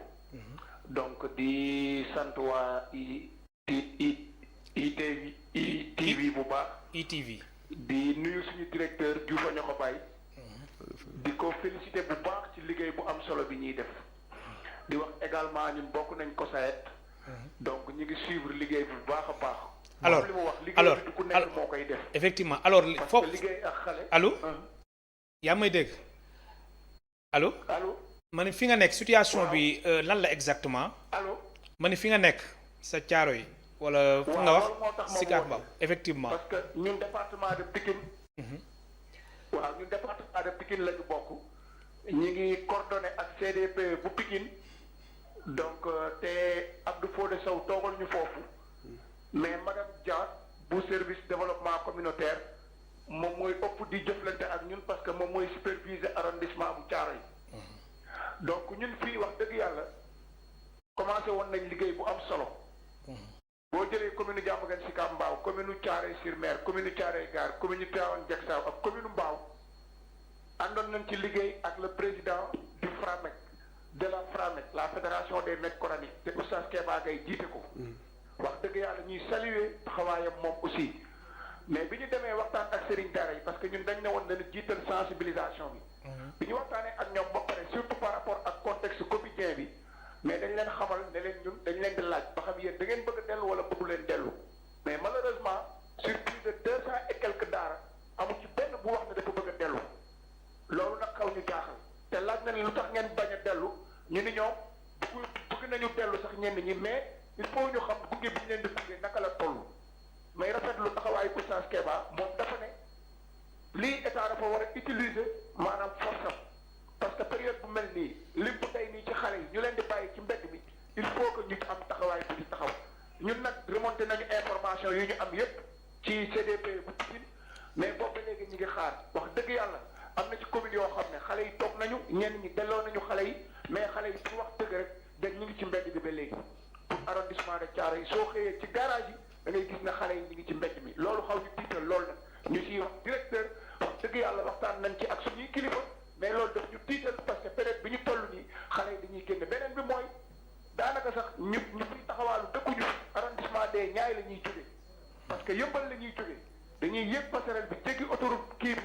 donc di sant waa ITV bu baax. ITV. di nuyu suñu directeur Diouf ñoo ko bàyyi. di ko féliciter bu baax ci liggéey bu am solo bi ñuy def. di wax également ñun bokk nañ ko sayet. donc ñu ngi suivre liggéey bu baax a baax. alors li mu wax liggéey bi du ku nekk moo koy def. effectivement alors foofu liggéey ak xale. allo. yaa may dégg allo. allo. ma ne fi nga nekk situation bi lan la exactement. allo. ma ne fi nga nekk sa caaro yi. wala fu nga wax Sicap Mbao effectivement. parce que ñun département de Pikine. waaw ñun département de Pikine la ñu bokk. ñu ngi coordonné ak CDP bu Pikine. donc te Abdou Fodé Sow toogal ñu foofu. mais madame Dia bu service développement communautaire moom mooy ëpp di jëflante ak ñun parce que moom mooy superviser arrondissement bu Thiaroye. donc ñun fii wax dëgg yàlla commencé woon nañ liggéey bu am solo. boo jëlee commune Diamaguène Sicap Mbao commune Thiaroye-sur-Mer commune Thiaroye Gare commune Tivaouane Diacksao ak commune Mbao àndoon nañ ci liggéey ak le président du FRAMEC de la FRAMEC la fédération des maîtres coraniques te Oustaz Keba Gaye jiite ko. wax dëgg yàlla ñuy saluer taxawaayam moom aussi mais bi ñu demee waxtaan ak Serigne Daara yi parce que ñun dañ ne woon dañu jiital sensibilisation bi. bi ñu waxtaanee ak ñoom ba pare surtout par rapport ak contexte quotidien bi mais dañ leen xamal ne leen ñun dañ leen di laaj ba xam yéen da ngeen bëgg a dellu wala bëggu leen dellu mais malheureusement sur plus de 200 et quelques daara amu ci benn bu wax ne dafa bëgg a dellu loolu nag xaw ñu jaaxal te laaj na ne lu tax ngeen bañ a dellu ñu ni ñoom bëgg nañu dellu sax ñenn ñi mais il faut ñu xam gunge bi ñu leen di gunge naka la toll mais rafetlu taxawaayu Oustaz Keba moom dafa ne lii état dafa war a utiliser maanaam force am parce que période bu mel nii lim bu tey nii ci xale yi ñu leen di bàyyi ci mbedd mi il faut que ñu am taxawaay bu ci taxaw ñun nag remonté nañu information yu ñu am yépp ci CDP bu Pikine mais boobu ba léegi ñu ngi xaar wax dëgg yàlla am na ci commune yoo xam ne xale yi toog nañu ñenn ñi delloo nañu xale yi mais xale yi pour wax dëgg rek dañ ñu ngi ci mbedd bi ba léegi pour arrondissement de Thiaroye yi soo xëyee ci garage yi da ngay gis ne xale yi ñu ngi ci mbedd mi loolu xaw ñu tiital loolu nag ñu ciy wax directeur wax dëgg yàlla waxtaan nañ ci ak suñuy kilifa mais loolu daf ñu tiital parce que période bi ñu toll nii xale yi dañuy génn beneen bi mooy daanaka sax ñu fiy taxawaalu dëkkuñu arrondissement des Niayes la ñuy jóge parce que yëmbal la ñuy jóge dañuy yëg passerelle bi jéggi autoroute kii bi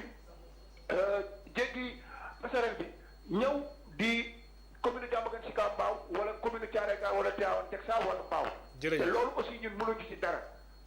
jéggi passerelle bi ñëw di commune Diamaguène Sicap Mbao wala commune Thiaroye Kao wala Tivaouane Texas wala Mbao te loolu aussi ñun mënuñu ci dara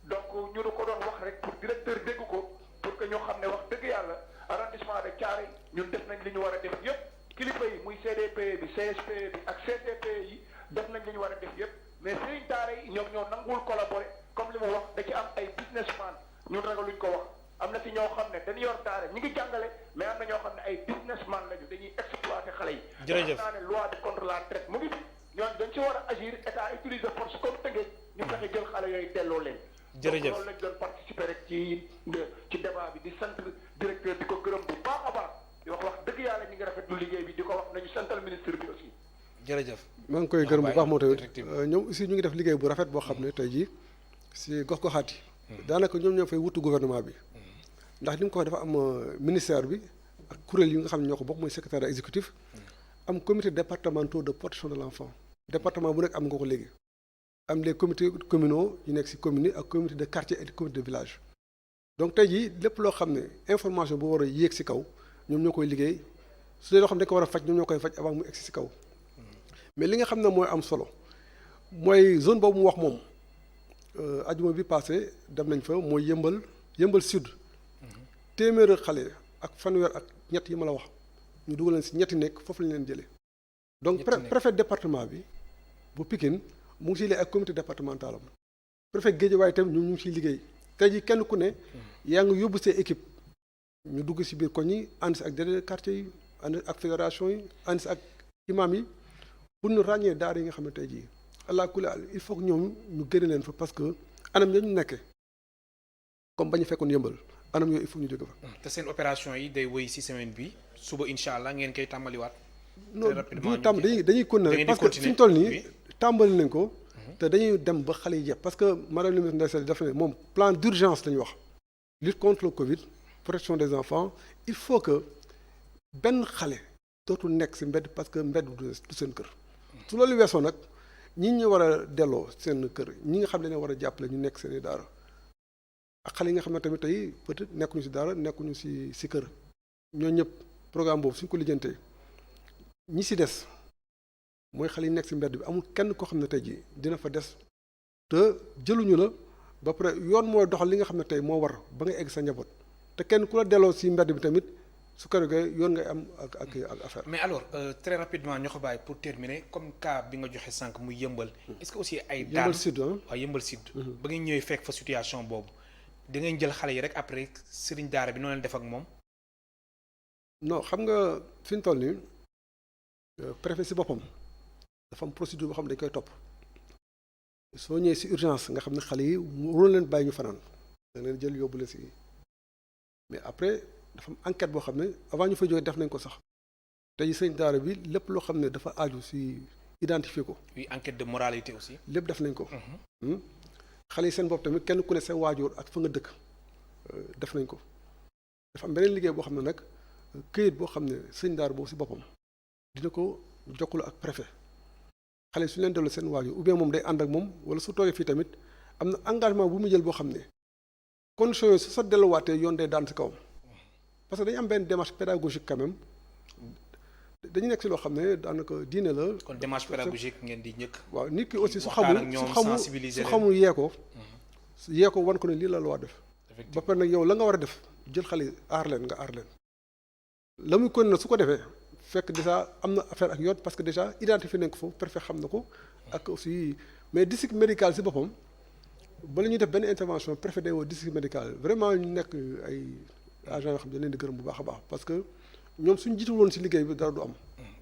donc ñu ko doon wax rek pour directeur dégg ko pour que ñoo xam ne wax dëgg yàlla arrondissement de Thiaroye ñun def nañ li ñu war a def yëpp kilifa yi muy CDPE bi CSPE bi ak CTPE yi def nañ li ñu war a def yëpp mais sëriñ daara yi ñoom ñoo nanguwul collaborer comme li mu wax da ci am ay businessman ñun ragaluñ ko wax am na si ñoo xam ne dañu yor daara ñi ngi jàngale mais am na ñoo xam ne ay businessman lañu dañuy exploiter xale yi. jërëjëf xam naa ne loi de contre la traite mu ngi fi ñooñu dañ ci war a agir état utiliser force comme tënkee ñu fexe jël xale yooyu delloo leen. jërëjëf loolu lañ doon participer rek ci débat bi di sant directeur di ko gërëm bu baax a baax di wax dëgg yàlla ñi ngi rafetlu liggéey bi di ko wax nañu santal ministre bi aussi. jërëjëf. maa ngi koy gërëm bu baax moo tamit ñoom aussi ñu ngi def liggéey bu rafet boo xam ne tey jii si gox-goxaat yi daanaka ñoom ñoo fay wutu gouvernement bi ndax ni mu ko dafa am ministère bi ak kuréel yi nga xam ne ñoo ko bokk mooy secrétaire exécutif am comité départementaux de protection de l'enfant département bu nekk am nga ko léegi am les comités communaux yu nekk si communes yi ak comité de quartier et comité de village donc tey jii lépp loo xam ne information bu war a yéeg si kaw ñoom ñoo koy liggéey su dee loo xam ne dañ ko war a faj ñoom ñoo koy faj avant mu egsi si kaw mais li nga xam ne mooy am solo mooy zone boobu mu wax moom ajuma bi passé dem nañ fa mooy yëmbal sud téeméeri xale ak fanweer ak ñett yi ma la wax ñu dugal leen si ñetti nekk foofu lañ leen jëlee donc préfet département bi bu Pikine mu ngi siy liggéey ak comité départemental am préfet Guédiawaye tamit ñu ngi siy liggéey tey jii kenn ku ne yaa ngi yóbbu see équipe ñu dugg si biir koñ yi ànd si ak délégué quartier yi ànd ak fédération yi ànd si ak imam yi pour ñu ràññee daara yi nga xam ne tey jii allah kulli il faut que ñoom ñu génne leen fa parce que anam ya ñu nekkee comme ba ñu fekkoon yëmbal anam yooyu il faut ñu jóge fa. te seen opération yi day wéy si semaine bi suba incha allah ngeen koy tàmbaliwaat. non du tàmm dañuy continuer parce que fi ñu toll nii tàmbali nañ ko. te dañuy dem ba xale yi yëpp parce que madame le ministre Ndeye Saly dafa ne moom plan d'urgence la ñu wax. lutte contre le Covid protection des enfants il faut que benn xale dootul nekk si mbedd parce que mbedd du seen kër. su loolu weesoo nag ñi ñu war a delloo seen kër ñi nga xam ne dañoo war a jàppale ñu nekk seen i daara ak xale yi nga xam ne tamit tey peut-être nekkuñu si daara nekkuñu si kër ñoo ñëpp programme boobu suñ ko lijjantee ñi si des mooy xale yi nekk si mbedd bi amul kenn koo xam ne tey jii dina fa des te jëluñu la ba pare yoon mooy doxal li nga xam ne tey moo war ba nga egg sa njaboot te kenn ku la delloo si mbedd bi tamit su ko defee yoon ngay am ak affaire. mais alors très rapidement ñoo ko bàyyi pour terminer comme cas bi nga joxe sànq muy yëmbal. est-ce que aussi ay daan yëmbal sud waaw yëmbal sud. ba ngeen ñëwee fekk fa situation boobu da ngeen jël xale yi rek après sëriñ daara bi noonu leen def ak moom. non xam nga fi ñu toll nii préfet si boppam dafa am procédure boo xam ne dañ koy topp soo ñëwee si urgence nga xam ne xale yi waroon leen bàyyi ñu fanaan da leen jël yóbbu leen si mais après. dafa am enquête boo xam ne avant ñu fa jógee def nañ ko sax tey sëñ daara bi lépp loo xam ne dafa aaju si identifier ko. oui enquête de moralité aussi. lépp def nañ ko. xale yi seen bopp tamit kenn ku ne seen waajur ak fa nga dëkk def nañ ko dafa am beneen liggéey boo xam ne nag këyit boo xam ne sëñ daara boobu si boppam dina ko jokkaloo ak préfet xale yi su ñu leen delloo seen waajur ou bien moom day ànd ak moom wala su toogee fii tamit am na engagement bu mu jël boo xam ne conditions yooyu su sa delluwaatee yoon day daan si kawam. parce que dañu am benn démarche pédagogique quand même dañu nekk si loo xam ne daanaka diine la. kon démarche pédagogique ngeen di ñëkk. waaw nit ki aussi su xamul yee ko wan ko ne lii la war def. ba pare nag yow la nga war a def jël xale aar leen nga aar leen. la muy kon na su ko defee fekk déjà am na affaire ak yoon parce que déjà identifié nañ ko foofu préfet xam na ko. ak aussi mais district médical si boppam bala ñuy def benn intervention préfet day woo district médical vraiment ñu nekk ay. agent yoo xam ne leen di gërëm bu baax a baax parce que ñoom suñu jiitu woon si liggéey bi dara du am.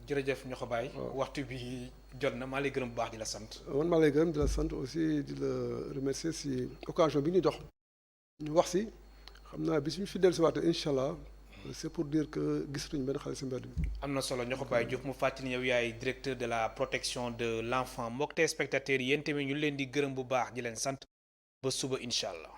jërëjëf ñoo ko bàyyi. waxtu bi jot na maa lay gërëm bu baax di la sant. man maa lay gërëm di la sant aussi di la remercier si occasion bi ñu jox ñu wax si xam naa bis ñu fi dellusiwaatee incha allah c'est pour dire que gisatuñu benn xale si mbedd bi. am na solo ñoo ko bàyyi Diouf mu fàttali yow yaay directeur de la protection de l'enfant mbokk téléspectateurs yi yéen tamit ñu leen di gërëm bu baax di leen sant ba suba incha allah.